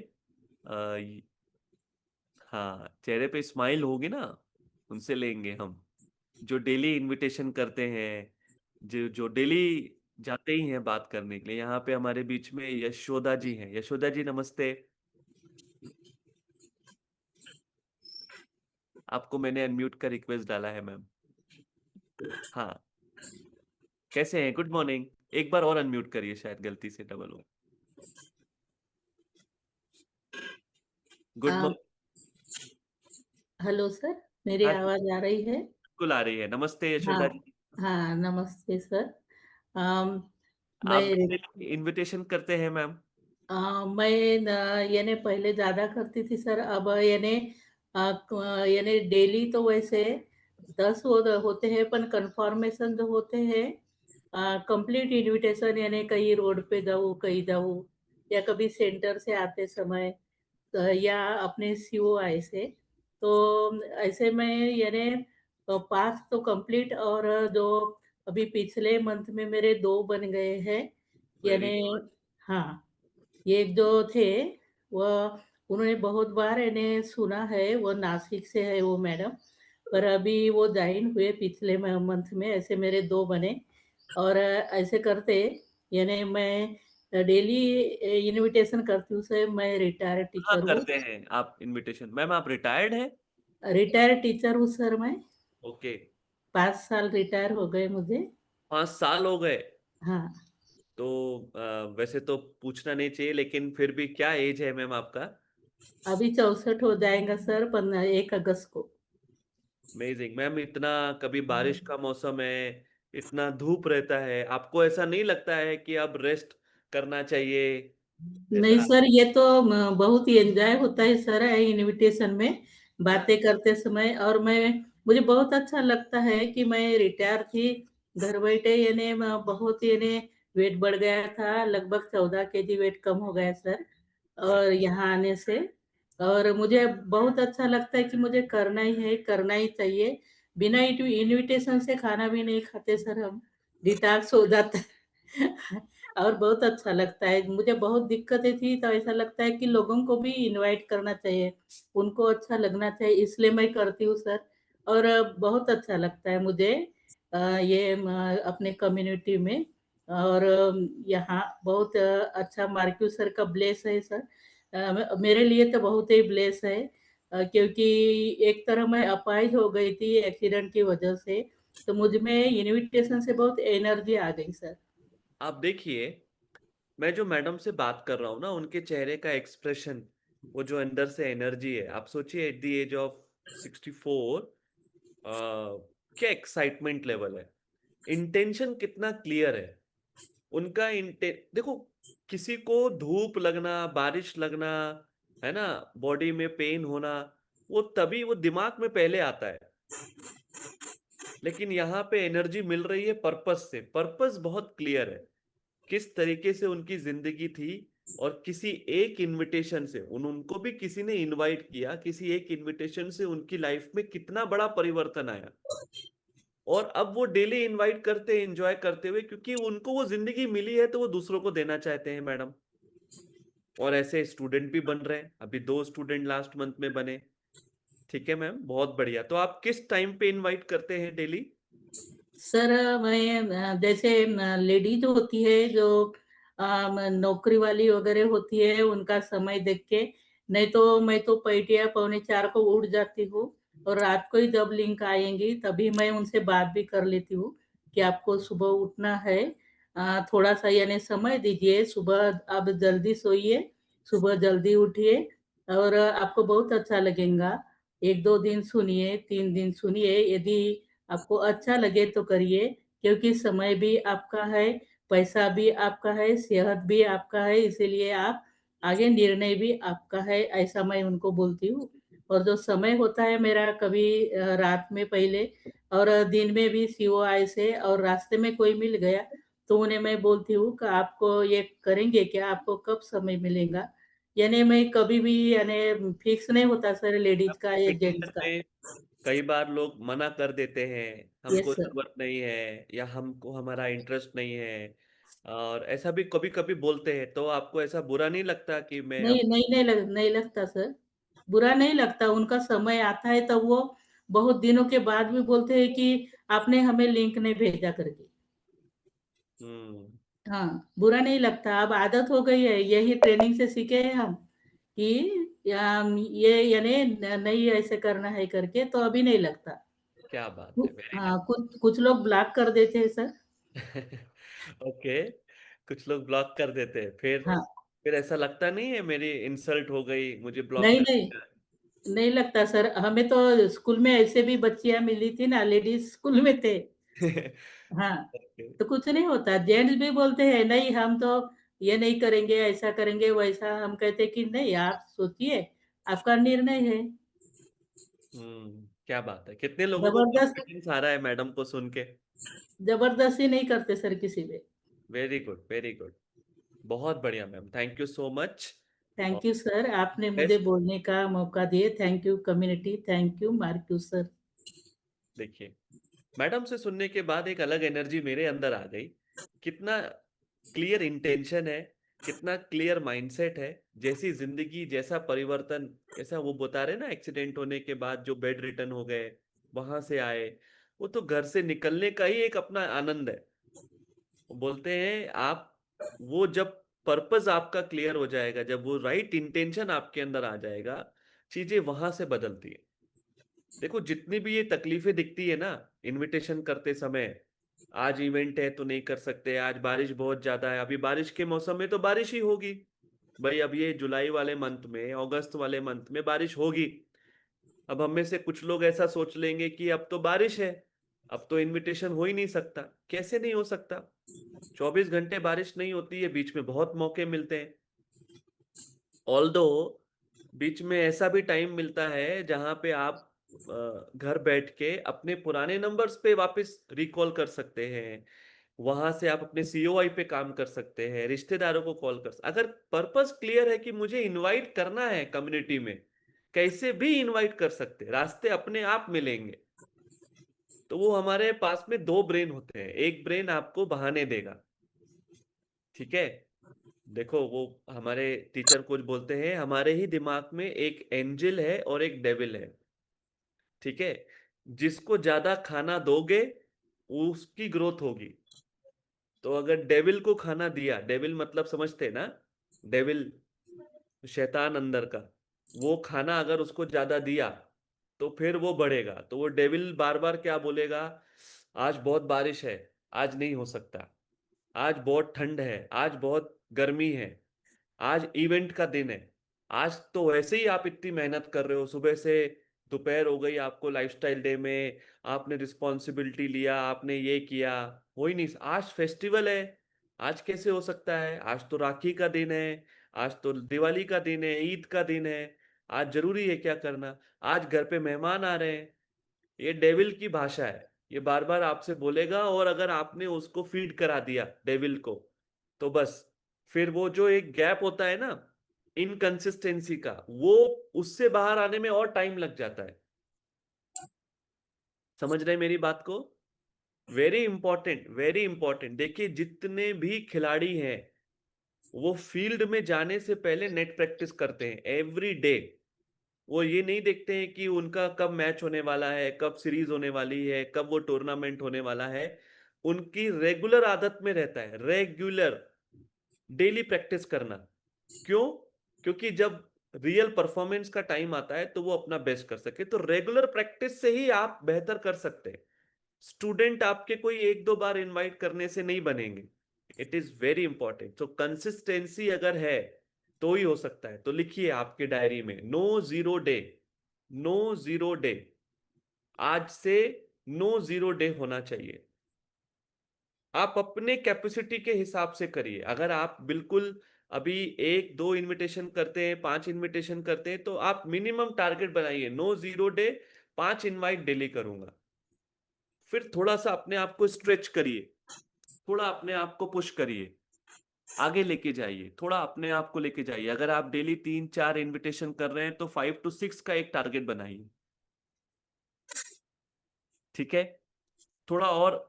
हाँ, चेहरे पे स्माइल होगी ना, उनसे लेंगे हम, जो डेली इनविटेशन करते हैं, जो जो डेली जाते ही हैं बात करने के लिए। यहाँ पे हमारे बीच में यशोदा जी हैं। यशोदा जी नमस्ते। आपको मैंने अनम्यूट का रिक्वेस्ट डाला है मैम। हाँ, कैसे हैं? Good morning. एक बार और अनम्यूट करिए, शायद गलती से डबल हो। गुड अ, मॉर्निंग। हेलो सर, मेरी हाँ जी, आवाज़ आ रही है? बिल्कुल आ रही है। नमस्ते यशोदा हाँ, जी। हाँ, नमस्ते सर। अम, आप मैं भी मेरी इनविटेशन करते हैं मैम? मैं न यानी पहले ज़्यादा करती थी सर, अब यानी यानी डेली तो वैसे 10 होते हैं, पर कन्फर्मेशन जो होते हैं कंप्लीट इन्विटेशन, यानी कहीं रोड पे जाऊँ, कहीं जाऊँ या कभी सेंटर से आते समय या अपने सीओआई से, तो ऐसे में यानी 5 तो कंप्लीट, और जो अभी पिछले मंथ में मेरे 2 बन गए हैं, वेरी यानी हाँ, ये जो थे वह उन्होंने बहुत बार इन्हें सुना है, वो नासिक से है वो मैडम, पर अभी वो जॉइन हुए पिछले मंथ में, ऐसे मेरे 2 बने। और ऐसे करते यानी मैं डेली इन्विटेशन करती हूँ सर, मैं रिटायर्ड हाँ, टीचर हूँ। करते हैं आप इनविटेशन। मैम आप रिटायर्ड हैं? रिटायर्ड टीचर हूँ सर मैं, ओके। 5 साल रिटायर हो गए मुझे। 5 साल हो गए? हाँ, तो वैसे तो पूछना नहीं चाहिए, लेकिन फिर भी क्या एज है मैम आपका? अभी 64 हो जाएगा सर 1 अगस्त को। Amazing ma'am. इतना, कभी बारिश का मौसम है, इतना धूप रहता है, आपको ऐसा नहीं लगता है कि अब रेस्ट करना चाहिए? नहीं ऐसा? सर, ये तो बहुत ही एन्जॉय होता है सर इन्विटेशन में, हाँ, बातें करते समय, और मुझे बहुत अच्छा लगता है कि मैं रिटायर थी, घर बैठे यानी बहुत यानी वेट बढ़ गया था, लगभग 14 केजी वेट कम हो गया सर, और यहाँ आने से। और मुझे बहुत अच्छा लगता है कि मुझे करना ही है, करना ही चाहिए। बिना इन्विटेशन से खाना भी नहीं खाते सर हम, डिटॉक्स हो जाता है। और बहुत अच्छा लगता है। मुझे बहुत दिक्कतें थी, तो ऐसा लगता है कि लोगों को भी इनवाइट करना चाहिए, उनको अच्छा लगना चाहिए, इसलिए मैं करती हूँ सर। और बहुत अच्छा लगता है मुझे ये अपने कम्युनिटी में, और यहाँ बहुत अच्छा मार्क्यू सर का ब्लेस है सर। मेरे लिए तो बहुत ही ब्लेस है, क्योंकि एक तरह मैं अपाहिज हो गई थी एक्सीडेंट की वजह से, तो मुझ में इन्विटेशन से बहुत एनर्जी आ गई सर। आप देखिए, मैं जो मैडम से बात कर रहा हूँ ना, उनके चेहरे का एक्सप्रेशन, वो जो अंदर से एनर्जी है, आप सोचिए एट द एज ऑफ 64, क्या एक्साइटमेंट लेवल है, इंटेंशन कितना क्लियर है उनका। देखो, किसी को धूप लगना, बारिश लगना, है ना, बॉडी में पेन होना, वो तभी वो दिमाग में पहले आता है। लेकिन यहाँ पे एनर्जी मिल रही है पर्पस से। पर्पस बहुत क्लियर है, किस तरीके से उनकी जिंदगी थी, और किसी एक इनविटेशन से उनको भी किसी ने इनवाइट किया, किसी एक इनविटेशन से उनकी लाइफ में कितना बड़ा परिवर्तन आया। और अब वो डेली इनवाइट करते हैं एंजॉय करते हुए, क्योंकि उनको वो जिंदगी मिली है तो वो दूसरों को देना चाहते हैं मैडम। और ऐसे स्टूडेंट भी बन रहे हैं, अभी 2 स्टूडेंट लास्ट मंथ में बने। ठीक है मैम, बहुत बढ़िया। तो आप किस टाइम पे इनवाइट करते हैं डेली? सर मैं जैसे लेडीज होती है जो नौकरी वाली वगैरह होती है, उनका समय देख के, नहीं तो मैं तो पैटिया 3:45 को उठ जाती हूँ, और रात को ही जब लिंक आएंगी तभी मैं उनसे बात भी कर लेती हूँ कि आपको सुबह उठना है, थोड़ा सा यानी समय दीजिए, सुबह आप जल्दी सोइए, सुबह जल्दी उठिए, और आपको बहुत अच्छा लगेगा। 1-2 दिन सुनिए, 3 दिन सुनिए, यदि आपको अच्छा लगे तो करिए, क्योंकि समय भी आपका है, पैसा भी आपका है, सेहत भी आपका है, इसीलिए आप आगे निर्णय भी आपका है, ऐसा मैं उनको बोलती हूँ। और जो समय होता है मेरा, कभी रात में पहले और दिन में भी सीओआई से, और रास्ते में कोई मिल गया तो उन्हें मैं बोलती हूँ कि आपको ये करेंगे क्या? आपको कब समय मिलेगा? यानी मैं कभी भी यानी फिक्स नहीं होता सर लेडीज़ का या जेंट्स इन्विटेशन का। में कई बार लोग मना कर देते हैं, यस हमको सर। जरूरत नहीं है, या हमको हमारा इंटरेस्ट नहीं है, और ऐसा भी कभी कभी बोलते हैं। तो आपको ऐसा बुरा नहीं लगता कि मैं अब? नहीं लगता सर, बुरा नहीं लगता, उनका समय आता है तब वो बहुत दिनों के बाद भी बोलते हैं कि आपने हमें लिंक नहीं भेजा करके। हाँ, बुरा नहीं लगता, अब आदत हो गई है, यही ट्रेनिंग से सीखे हैं हम कि ये यानी नहीं ऐसे करना है करके, तो अभी नहीं लगता। क्या बात कु है, वेरी हाँ, कुछ कुछ लोग ब्लॉक कर देते हैं सर। नाइस। ओके, कुछ लोग ब्लॉक कर देते हैं, हाँ, फिर ऐसा लगता नहीं है मेरी इंसल्ट हो गई, मुझे ब्लॉक नहीं, कर नहीं, दिया? नहीं लगता सर, हमें तो स्कूल में ऐसे भी बच्चियाँ मिली थी ना, लेडीज़ स्कूल में थे। हाँ, ओके। तो कुछ नहीं होता, जेंट्स भी बोलते हैं, नहीं हम तो ये नहीं करेंगे, ऐसा करेंगे, वैसा, हम कहते हैं कि नहीं आप सोचिए, आपका निर्णय है। क्या बात है, कितने लोगों को जबरदस्त कॉन्फिडेंस आ रहा है मैडम को सुन के। जबरदस्ती नहीं करते सर किसी पे। Very good, very good. बहुत बढ़िया ma'am, thank you so much. और थैंक यू सर, आपने मुझे बेस्ट। बोलने का मौका दिए। Thank you community, thank you marquee sir. देखिए, मैडम से सुनने के बाद एक अलग एनर्जी मेरे अंदर आ गई। कितना क्लियर इंटेंशन है, कितना क्लियर माइंडसेट है। जैसी जिंदगी, जैसा परिवर्तन, ऐसा वो बता रहे ना, एक्सीडेंट होने के बाद जो बेड रिटर्न हो गए, वहां से आए, वो तो घर से निकलने का ही एक अपना आनंद है। वो बोलते हैं आप, वो जब पर्पस आपका क्लियर हो जाएगा, जब वो राइट इंटेंशन आपके अंदर आ जाएगा, चीजें वहां से बदलती है। देखो, जितनी भी ये तकलीफें दिखती है ना इनविटेशन करते समय, आज इवेंट है तो नहीं कर सकते, आज बारिश बहुत ज्यादा है, अभी बारिश के मौसम में तो बारिश ही होगी। भाई अब ये जुलाई वाले मंथ में, अगस्त वाले मंथ में बारिश होगी। अब हम में से कुछ लोग ऐसा सोच लेंगे कि अब तो बारिश है, अब तो इनविटेशन हो ही नहीं सकता। कैसे नहीं हो सकता? 24 घंटे बारिश नहीं होती है, बीच में बहुत मौके मिलते हैं। ऑल्दो बीच में ऐसा भी टाइम मिलता है जहां पे आप घर बैठ के अपने पुराने नंबर्स पे वापस रिकॉल कर सकते हैं। वहां से आप अपने सीओआई पे काम कर सकते हैं, रिश्तेदारों को कॉल कर अगर पर्पस क्लियर है कि मुझे इनवाइट करना है कम्युनिटी में, कैसे भी इनवाइट कर सकते हैं, रास्ते अपने आप मिलेंगे। तो वो हमारे पास में दो ब्रेन होते हैं, एक ब्रेन आपको बहाने देगा, ठीक है। देखो, वो हमारे टीचर कुछ बोलते हैं, हमारे ही दिमाग में एक एंजल है और एक डेविल है, ठीक है। जिसको ज्यादा खाना दोगे उसकी ग्रोथ होगी। तो अगर डेविल को खाना दिया, डेविल मतलब समझते हैं ना, डेविल शैतान अंदर का, वो खाना अगर उसको ज्यादा दिया तो फिर वो बढ़ेगा। तो वो डेविल बार बार क्या बोलेगा, आज बहुत बारिश है, आज नहीं हो सकता, आज बहुत ठंड है, आज बहुत गर्मी है, आज इवेंट का दिन है, आज तो वैसे ही आप इतनी मेहनत कर रहे हो, सुबह से दोपहर हो गई आपको लाइफस्टाइल डे में, आपने रिस्पॉन्सिबिलिटी लिया, आपने ये किया, हो ही नहीं, आज फेस्टिवल है, आज कैसे हो सकता है, आज तो राखी का दिन है, आज तो दिवाली का दिन है, ईद का दिन है, आज जरूरी है क्या करना, आज घर पे मेहमान आ रहे हैं। ये डेविल की भाषा है, ये बार बार आपसे बोलेगा। और अगर आपने उसको फीड करा दिया डेविल को, तो बस फिर वो जो एक गैप होता है ना इनकंसिस्टेंसी का, वो उससे बाहर आने में और टाइम लग जाता है। समझ रहे हैं मेरी बात को? Very important, very important. देखिए, जितने भी खिलाड़ी हैं वो फील्ड में जाने से पहले नेट प्रैक्टिस करते हैं एवरी डे। वो ये नहीं देखते हैं कि उनका कब मैच होने वाला है, कब सीरीज होने वाली है, कब वो टूर्नामेंट होने वाला है। उनकी रेगुलर आदत में रहता है, रेगुलर डेली प्रैक्टिस करना। क्यों? क्योंकि जब रियल परफॉर्मेंस का टाइम आता है तो वो अपना बेस्ट कर सके। तो रेगुलर प्रैक्टिस से ही आप बेहतर कर सकते हैं। स्टूडेंट आपके कोई एक दो बार इनवाइट करने से नहीं बनेंगे। It is very important. तो कंसिस्टेंसी अगर है तो ही हो सकता है। तो लिखिए आपके डायरी में, no zero day, no zero day. आज से नो जीरो डे होना चाहिए। आप अपने कैपेसिटी के हिसाब से करिए। अगर आप बिल्कुल अभी एक दो इनविटेशन करते हैं, 5 इनविटेशन करते हैं, तो आप मिनिमम टारगेट बनाइए, no zero day, 5 invite daily करूंगा। फिर थोड़ा सा अपने आप को स्ट्रेच करिए, थोड़ा अपने आप को पुश करिए, आगे लेके जाइए, थोड़ा अपने आप को लेके जाइए। अगर आप डेली 3-4 इनविटेशन कर रहे हैं तो 5 to 6 का एक टारगेट बनाइए, ठीक है। थोड़ा और,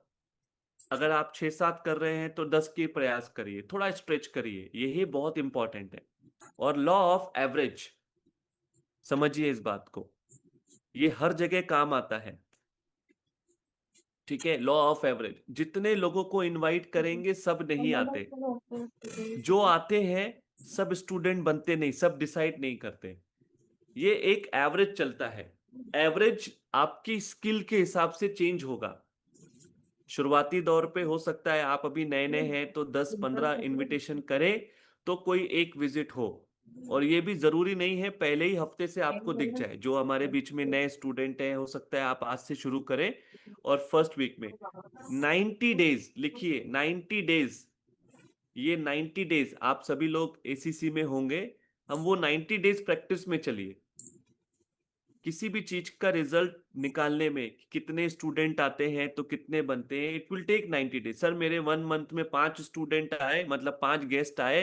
अगर आप 6-7 कर रहे हैं तो 10 के प्रयास करिए, थोड़ा स्ट्रेच करिए, यही बहुत इंपॉर्टेंट है। और लॉ ऑफ एवरेज समझिए इस बात को, ये हर जगह काम आता है। ठीक है, लॉ ऑफ एवरेज, जितने लोगों को इनवाइट करेंगे सब नहीं आते, जो आते हैं सब स्टूडेंट बनते नहीं, सब डिसाइड नहीं करते, ये एक एवरेज चलता है। एवरेज आपकी स्किल के हिसाब से चेंज होगा। शुरुआती दौर पे हो सकता है आप अभी नए नए हैं तो 10-15 इनविटेशन करें तो कोई एक विजिट हो, और ये भी जरूरी नहीं है पहले ही हफ्ते से आपको दिख जाए। जो हमारे बीच में नए स्टूडेंट हैं, हो सकता है आप आज से शुरू करें और फर्स्ट वीक में 90 डेज लिखिए, 90 डेज, ये 90 डेज आप सभी लोग एसीसी में होंगे, हम वो 90 डेज प्रैक्टिस में चलिए। किसी भी चीज का रिजल्ट निकालने में कितने स्टूडेंट आते हैं तो कितने बनते हैं, it will take 90 days. Sir मेरे 1 मंथ में 5 स्टूडेंट आए, मतलब 5 गेस्ट आए,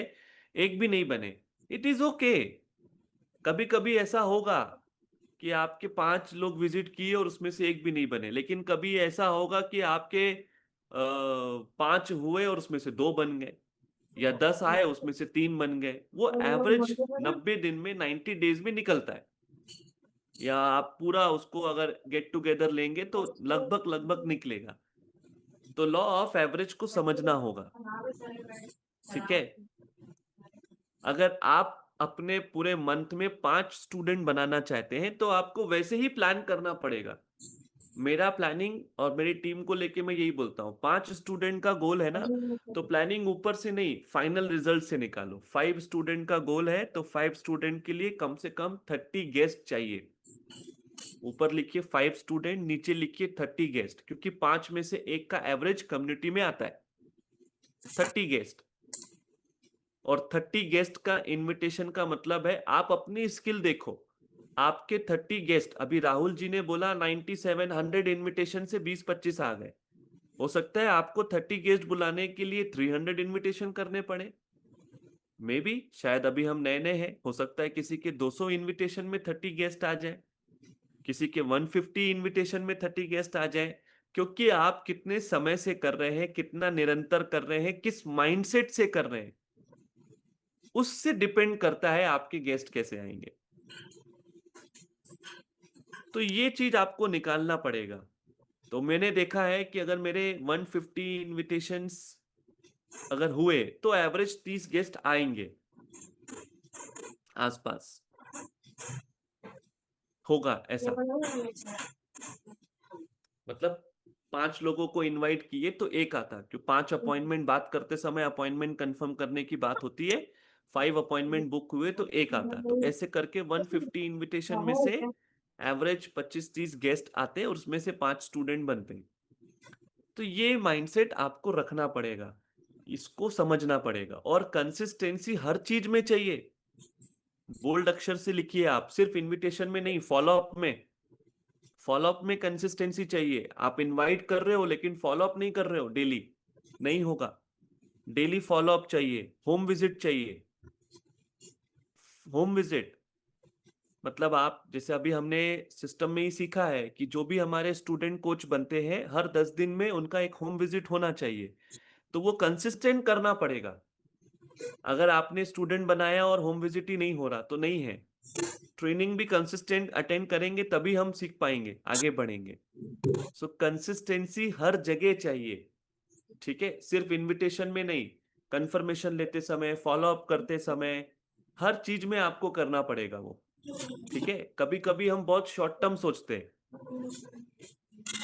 एक भी नहीं बने, इट इज ओके। कभी कभी ऐसा होगा कि आपके 5 लोग विजिट किए और उसमें से एक भी नहीं बने, लेकिन कभी ऐसा होगा कि आपके 5 हुए और उसमें से 2 बन गए, या 10 आए उसमें से 3 बन गए। वो एवरेज 90 दिन में, 90 डेज में निकलता है। या आप पूरा उसको अगर गेट टुगेदर लेंगे तो लगभग लगभग निकलेगा। तो लॉ ऑफ एवरेज को समझना होगा, ठीक है। अगर आप अपने पूरे मंथ में 5 स्टूडेंट बनाना चाहते हैं तो आपको वैसे ही प्लान करना पड़ेगा। मेरा प्लानिंग और मेरी टीम को लेके मैं यही बोलता हूँ, 5 स्टूडेंट का गोल है ना, तो प्लानिंग ऊपर से नहीं, फाइनल रिजल्ट से निकालो। 5 स्टूडेंट का गोल है तो 5 स्टूडेंट के लिए कम से कम 30 गेस्ट चाहिए। ऊपर लिखिए 5 स्टूडेंट, नीचे लिखिए 30 गेस्ट, क्योंकि 5 में से एक का एवरेज कम्युनिटी में आता है 30 गेस्ट। और 30 गेस्ट का इनविटेशन का मतलब है आप अपनी स्किल देखो। आपके 30 गेस्ट, अभी राहुल जी ने बोला 9700 इनविटेशन से 20-25 आ गए, हो सकता है आपको 30 गेस्ट बुलाने के लिए 300 इनविटेशन करने पड़े। मे बी, शायद अभी हम नए नए हैं, हो सकता है किसी के 200 इनविटेशन में 30 गेस्ट आ जाए, किसी के 150 इनविटेशन में 30 गेस्ट आ जाए। क्योंकि आप कितने समय से कर रहे हैं, कितना निरंतर कर रहे हैं, किस माइंडसेट से कर रहे हैं, उससे डिपेंड करता है आपके गेस्ट कैसे आएंगे। तो ये चीज आपको निकालना पड़ेगा। तो मैंने देखा है कि अगर मेरे 150 इनविटेशंस अगर हुए तो एवरेज 30 गेस्ट आएंगे आसपास, होगा ऐसा। मतलब 5 लोगों को इनवाइट किए तो एक आता, क्यों 5 अपॉइंटमेंट बात करते समय अपॉइंटमेंट कंफर्म करने की बात होती है, 5 अपॉइंटमेंट बुक हुए तो एक आता। तो ऐसे करके 150 इनविटेशन में से एवरेज 25-30 गेस्ट आते और उसमें से 5 स्टूडेंट बनते। तो ये माइंडसेट आपको रखना पड़ेगा, इसको समझना पड़ेगा। और कंसिस्टेंसी हर चीज में चाहिए। बोल्ड अक्षर से लिखिए आप, सिर्फ इनविटेशन में नहीं, फॉलोअप में। फॉलोअप में कंसिस्टेंसी चाहिए। आप इनवाइट कर रहे हो लेकिन फॉलोअप नहीं कर रहे हो डेली, नहीं होगा। डेली फॉलोअप चाहिए, होम विजिट चाहिए। होम विजिट मतलब आप, जैसे अभी हमने सिस्टम में ही सीखा है कि जो भी हमारे स्टूडेंट कोच बनते हैं हर 10 दिन में उनका एक होम विजिट होना चाहिए। तो वो कंसिस्टेंट करना पड़ेगा। अगर आपने स्टूडेंट बनाया और होम विजिट ही नहीं हो रहा तो नहीं है। ट्रेनिंग भी कंसिस्टेंट अटेंड करेंगे तभी हम सीख पाएंगे, आगे बढ़ेंगे। सो कंसिस्टेंसी हर जगह चाहिए, ठीक है, सिर्फ इनविटेशन में नहीं, कंफर्मेशन लेते समय, फॉलो अप करते समय, हर चीज में आपको करना पड़ेगा वो, ठीक है। कभी कभी हम बहुत शॉर्ट टर्म सोचते हैं।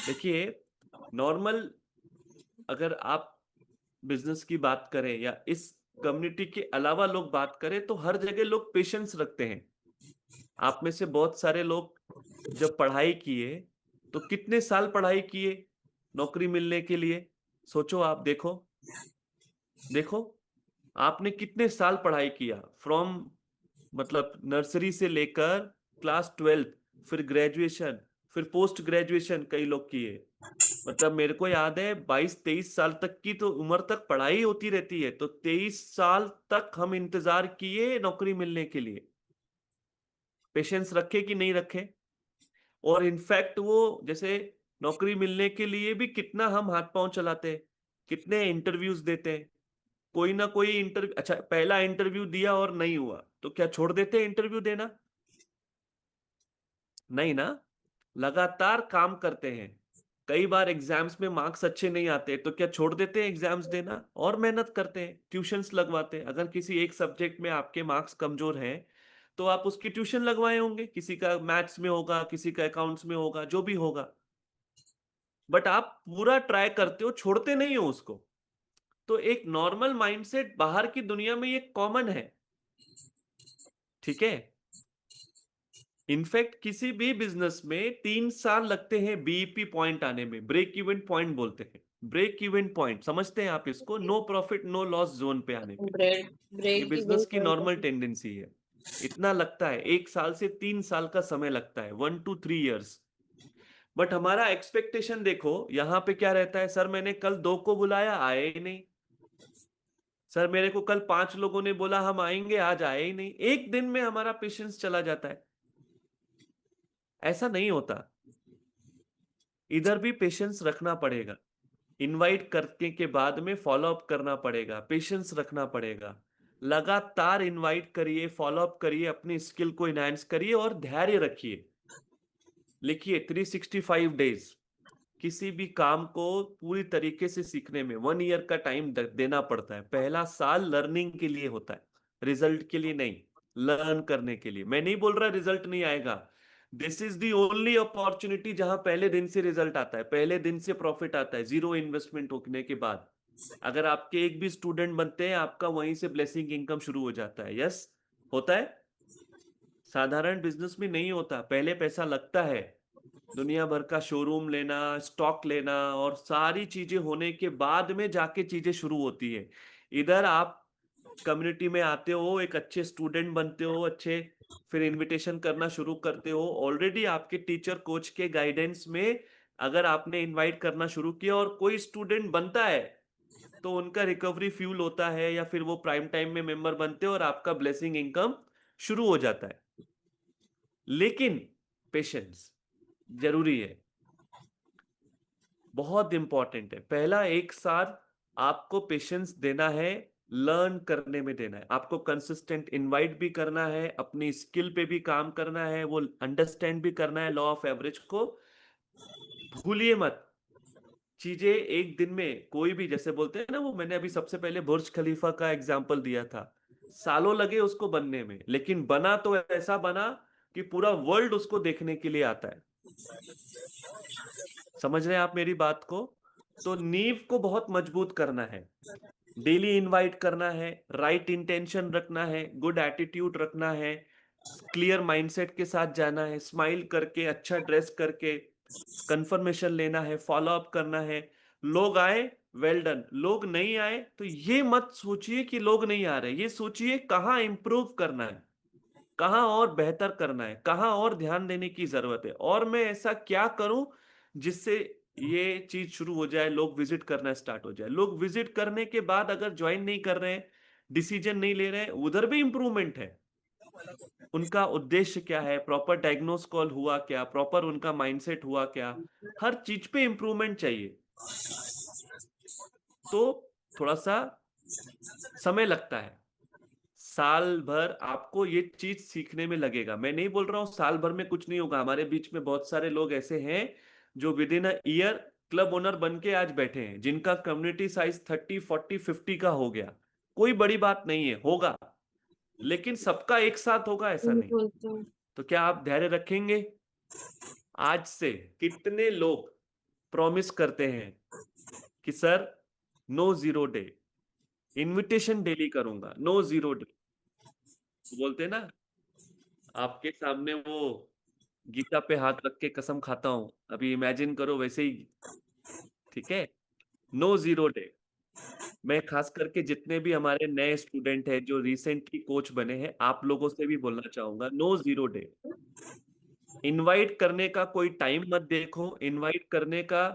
देखिए, नॉर्मल अगर आप बिजनेस की बात करें या इस कम्युनिटी के अलावा लोग बात करें तो हर जगह लोग पेशेंस रखते हैं। आप में से बहुत सारे लोग जब पढ़ाई किए तो कितने साल पढ़ाई किए नौकरी मिलने के लिए, सोचो आप, देखो देखो आपने कितने साल पढ़ाई किया, फ्रॉम मतलब नर्सरी से लेकर क्लास 12, फिर ग्रेजुएशन, फिर पोस्ट ग्रेजुएशन कई लोग किए। मतलब मेरे को याद है 22-23 साल तक की तो उम्र तक पढ़ाई होती रहती है, तो 23 साल तक हम इंतजार किए नौकरी मिलने के लिए। पेशेंस रखे कि नहीं रखे? और इनफैक्ट वो जैसे नौकरी मिलने के लिए भी कितना हम हाथ पांव चलाते हैं, कितने इंटरव्यूज देते हैं। कोई ना कोई इंटरव्यू, अच्छा पहला इंटरव्यू दिया और नहीं हुआ तो क्या छोड़ देते इंटरव्यू देना? नहीं ना, लगातार काम करते हैं, कई बार एग्जाम्स में मार्क्स अच्छे नहीं आते तो क्या छोड़ देते हैं एग्जाम्स देना और मेहनत करते हैं, ट्यूशंस लगवाते हैं। अगर किसी एक सब्जेक्ट में आपके मार्क्स कमजोर हैं तो आप उसकी ट्यूशन लगवाए होंगे, किसी का मैथ्स में होगा, किसी का अकाउंट्स में होगा, जो भी होगा, बट आप पूरा ट्राई करते हो, छोड़ते नहीं हो उसको। तो एक नॉर्मल माइंडसेट बाहर की दुनिया में ये कॉमन है, ठीक है। इनफैक्ट किसी भी बिजनेस में 3 साल लगते हैं बीईपी पॉइंट आने में, ब्रेक इवन पॉइंट बोलते हैं। ब्रेक इवन पॉइंट समझते हैं आप इसको, no profit no loss zone पे आने पे। ये ब्रेक बिजनेस की नॉर्मल टेंडेंसी है। इतना लगता है, 1 साल से 3 साल का समय लगता है, 1 to 3 years। बट हमारा एक्सपेक्टेशन देखो यहाँ पे क्या रहता है, सर मैंने कल 2 को बुलाया, आए ही नहीं। सर मेरे को कल 5 लोगों ने बोला हम आएंगे, आज आए ही नहीं। एक दिन में हमारा पेशेंस चला जाता है। ऐसा नहीं होता, इधर भी पेशेंस रखना पड़ेगा। इनवाइट करने के बाद में फॉलो अप करना पड़ेगा, पेशेंस रखना पड़ेगा। लगातार इनवाइट करिए, फॉलो अप करिए, अपनी स्किल को इनहांस करिए और धैर्य रखिए। लिखिए 365 डेज, किसी भी काम को पूरी तरीके से सीखने में 1 ईयर का टाइम देना पड़ता है। पहला साल लर्निंग के लिए होता है, रिजल्ट के लिए नहीं, लर्न करने के लिए। मैं नहीं बोल रहा रिजल्ट नहीं आएगा, this is the only opportunity जहां पहले दिन से रिजल्ट आता है, पहले दिन से प्रॉफिट आता है, जीरो इन्वेस्टमेंट होने के बाद। अगर आपके एक भी स्टूडेंट बनते हैं, आपका वहीं से ब्लेसिंग इनकम शुरू हो जाता है। यस, होता है। साधारण बिजनेस में नहीं होता, पहले पैसा लगता है। दुनिया भर का शोरूम लेना, स्टॉक लेना और सारी चीजें होने के बाद में जाके चीजें शुरू होती है। इधर आप कम्युनिटी में आते हो, एक अच्छे स्टूडेंट बनते हो, अच्छे फिर इनविटेशन करना शुरू करते हो। ऑलरेडी आपके टीचर कोच के गाइडेंस में अगर आपने इनवाइट करना शुरू किया और कोई स्टूडेंट बनता है तो उनका रिकवरी फ्यूल होता है, या फिर वो प्राइम टाइम में मेंबर बनते हैं और आपका ब्लेसिंग इनकम शुरू हो जाता है। लेकिन पेशेंस जरूरी है, बहुत इंपॉर्टेंट है। पहला 1 साल आपको पेशेंस देना है, लर्न करने में देना है। आपको कंसिस्टेंट इनवाइट भी करना है, अपनी स्किल पे भी काम करना है, वो अंडरस्टैंड भी करना है। लॉ ऑफ एवरेज को भूलिए मत। चीजें एक दिन में कोई भी, जैसे बोलते हैं ना, वो मैंने अभी सबसे पहले बुर्ज खलीफा का एग्जांपल दिया था, सालों लगे उसको बनने में, लेकिन बना तो ऐसा बना कि पूरा वर्ल्ड उसको देखने के लिए आता है। समझ रहे हैं आप मेरी बात को? तो नींव को बहुत मजबूत करना है, डेली इनवाइट करना है, राइट इंटेंशन रखना है, गुड एटीट्यूड रखना है, क्लियर माइंडसेट के साथ जाना है, स्माइल करके, अच्छा ड्रेस करके, कंफर्मेशन लेना है, फॉलो अप करना है। लोग आए, वेल डन। लोग नहीं आए तो ये मत सोचिए कि लोग नहीं आ रहे, ये सोचिए कहाँ इंप्रूव करना है, कहाँ और बेहतर करना है, कहाँ और ध्यान देने की जरूरत है, और मैं ऐसा क्या करूं जिससे ये चीज शुरू हो जाए, लोग विजिट करना स्टार्ट हो जाए। लोग विजिट करने के बाद अगर ज्वाइन नहीं कर रहे हैं, डिसीजन नहीं ले रहे हैं, उधर भी इंप्रूवमेंट है। उनका उद्देश्य क्या है, प्रॉपर डायग्नोस कॉल हुआ क्या, प्रॉपर उनका माइंडसेट हुआ क्या, हर चीज पे इंप्रूवमेंट चाहिए। तो थोड़ा सा समय लगता है, साल भर आपको ये चीज सीखने में लगेगा। मैं नहीं बोल रहा हूं साल भर में कुछ नहीं होगा। हमारे बीच में बहुत सारे लोग ऐसे हैं जो with in a year club owner बन के आज बैठे हैं, जिनका कम्युनिटी साइज 30, 40, 50 का हो गया। कोई बड़ी बात नहीं है, होगा, लेकिन सबका एक साथ होगा ऐसा नहीं। तो क्या आप धैर्य रखेंगे? आज से कितने लोग प्रॉमिस करते हैं कि sir no zero day, invitation daily करूंगा, नो जीरो डे। बोलते हैं ना, आपके सामने वो गीता पे हाथ रख के कसम खाता हूं, अभी इमेजिन करो वैसे ही, ठीक है। No zero day. मैं खास करके जितने भी हमारे नए स्टूडेंट हैं जो रिसेंटली कोच बने हैं, आप लोगों से भी बोलना चाहूंगा, नो जीरो डे। इनवाइट करने का कोई टाइम मत देखो, इनवाइट करने का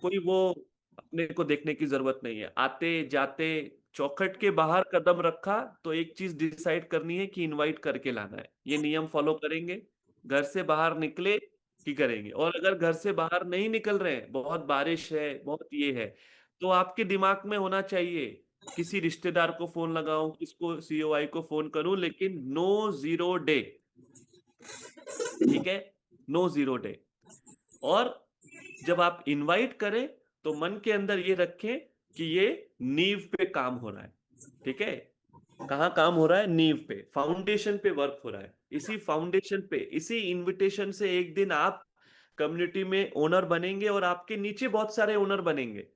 कोई वो अपने को देखने की जरूरत नहीं है। आते जाते चौखट के बाहर कदम रखा तो एक चीज डिसाइड करनी है कि इनवाइट करके लाना है। ये नियम फॉलो करेंगे, घर से बाहर निकले कि करेंगे। और अगर घर से बाहर नहीं निकल रहे हैं, बहुत बारिश है, बहुत ये है, तो आपके दिमाग में होना चाहिए किसी रिश्तेदार को फोन लगाऊं, किसको सीओआई को फोन करूं, लेकिन नो जीरो डे, ठीक है, नो जीरो डे। और जब आप इनवाइट करें तो मन के अंदर ये रखें कि ये नींव पे काम हो रहा है, ठीक है? कहाँ काम हो रहा है? नींव पे, फाउंडेशन पे वर्क हो रहा है। इसी फाउंडेशन पे, इसी इनविटेशन से एक दिन आप कम्युनिटी में ओनर बनेंगे और आपके नीचे बहुत सारे ओनर बनेंगे।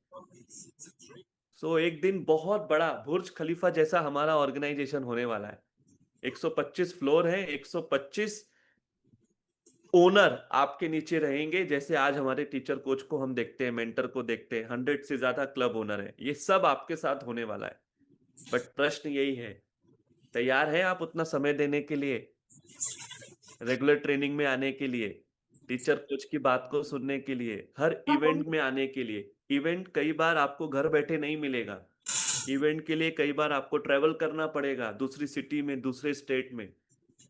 सो एक दिन बहुत बड़ा बुर्ज खलीफा जैसा हमारा ऑर्गेनाइजेशन होने वाला है। 125 फ्लोर है, 125 ओनर आपके नीचे रहेंगे। जैसे आज हमारे टीचर कोच को हम देखते हैं, मेंटर को देखते हैं, 100 से ज्यादा क्लब ओनर है। ये सब आपके साथ होने वाला है। बट प्रश्न यही है, तैयार है आप उतना समय देने के लिए, रेगुलर ट्रेनिंग में आने के लिए, टीचर कोच की बात को सुनने के लिए, हर इवेंट में आने के लिए? इवेंट कई बार आपको घर बैठे नहीं मिलेगा। इवेंट के लिए कई बार आपको ट्रेवल करना पड़ेगा, दूसरी सिटी में, दूसरे स्टेट में।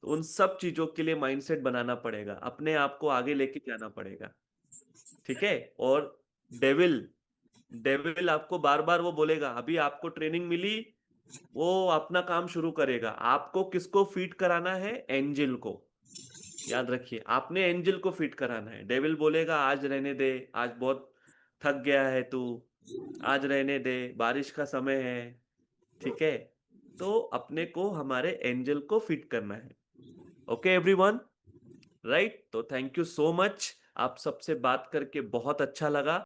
तो उन सब चीजों के लिए माइंडसेट बनाना पड़ेगा, अपने आप को आगे लेके जाना पड़ेगा, ठीक है? और डेविल डेविल आपको बार बार वो बोलेगा, अभी आपको ट्रेनिंग मिली, वो अपना काम शुरू करेगा। आपको किसको फीड कराना है? एंजल को। याद रखिए, आपने एंजल को फीड कराना है। डेविल बोलेगा आज रहने दे, आज बहुत थक गया है तू, आज रहने दे, बारिश का समय है, ठीक है? तो अपने को हमारे एंजल को फीड करना है। Okay everyone, right? तो थैंक यू सो मच, आप सबसे बात करके बहुत अच्छा लगा।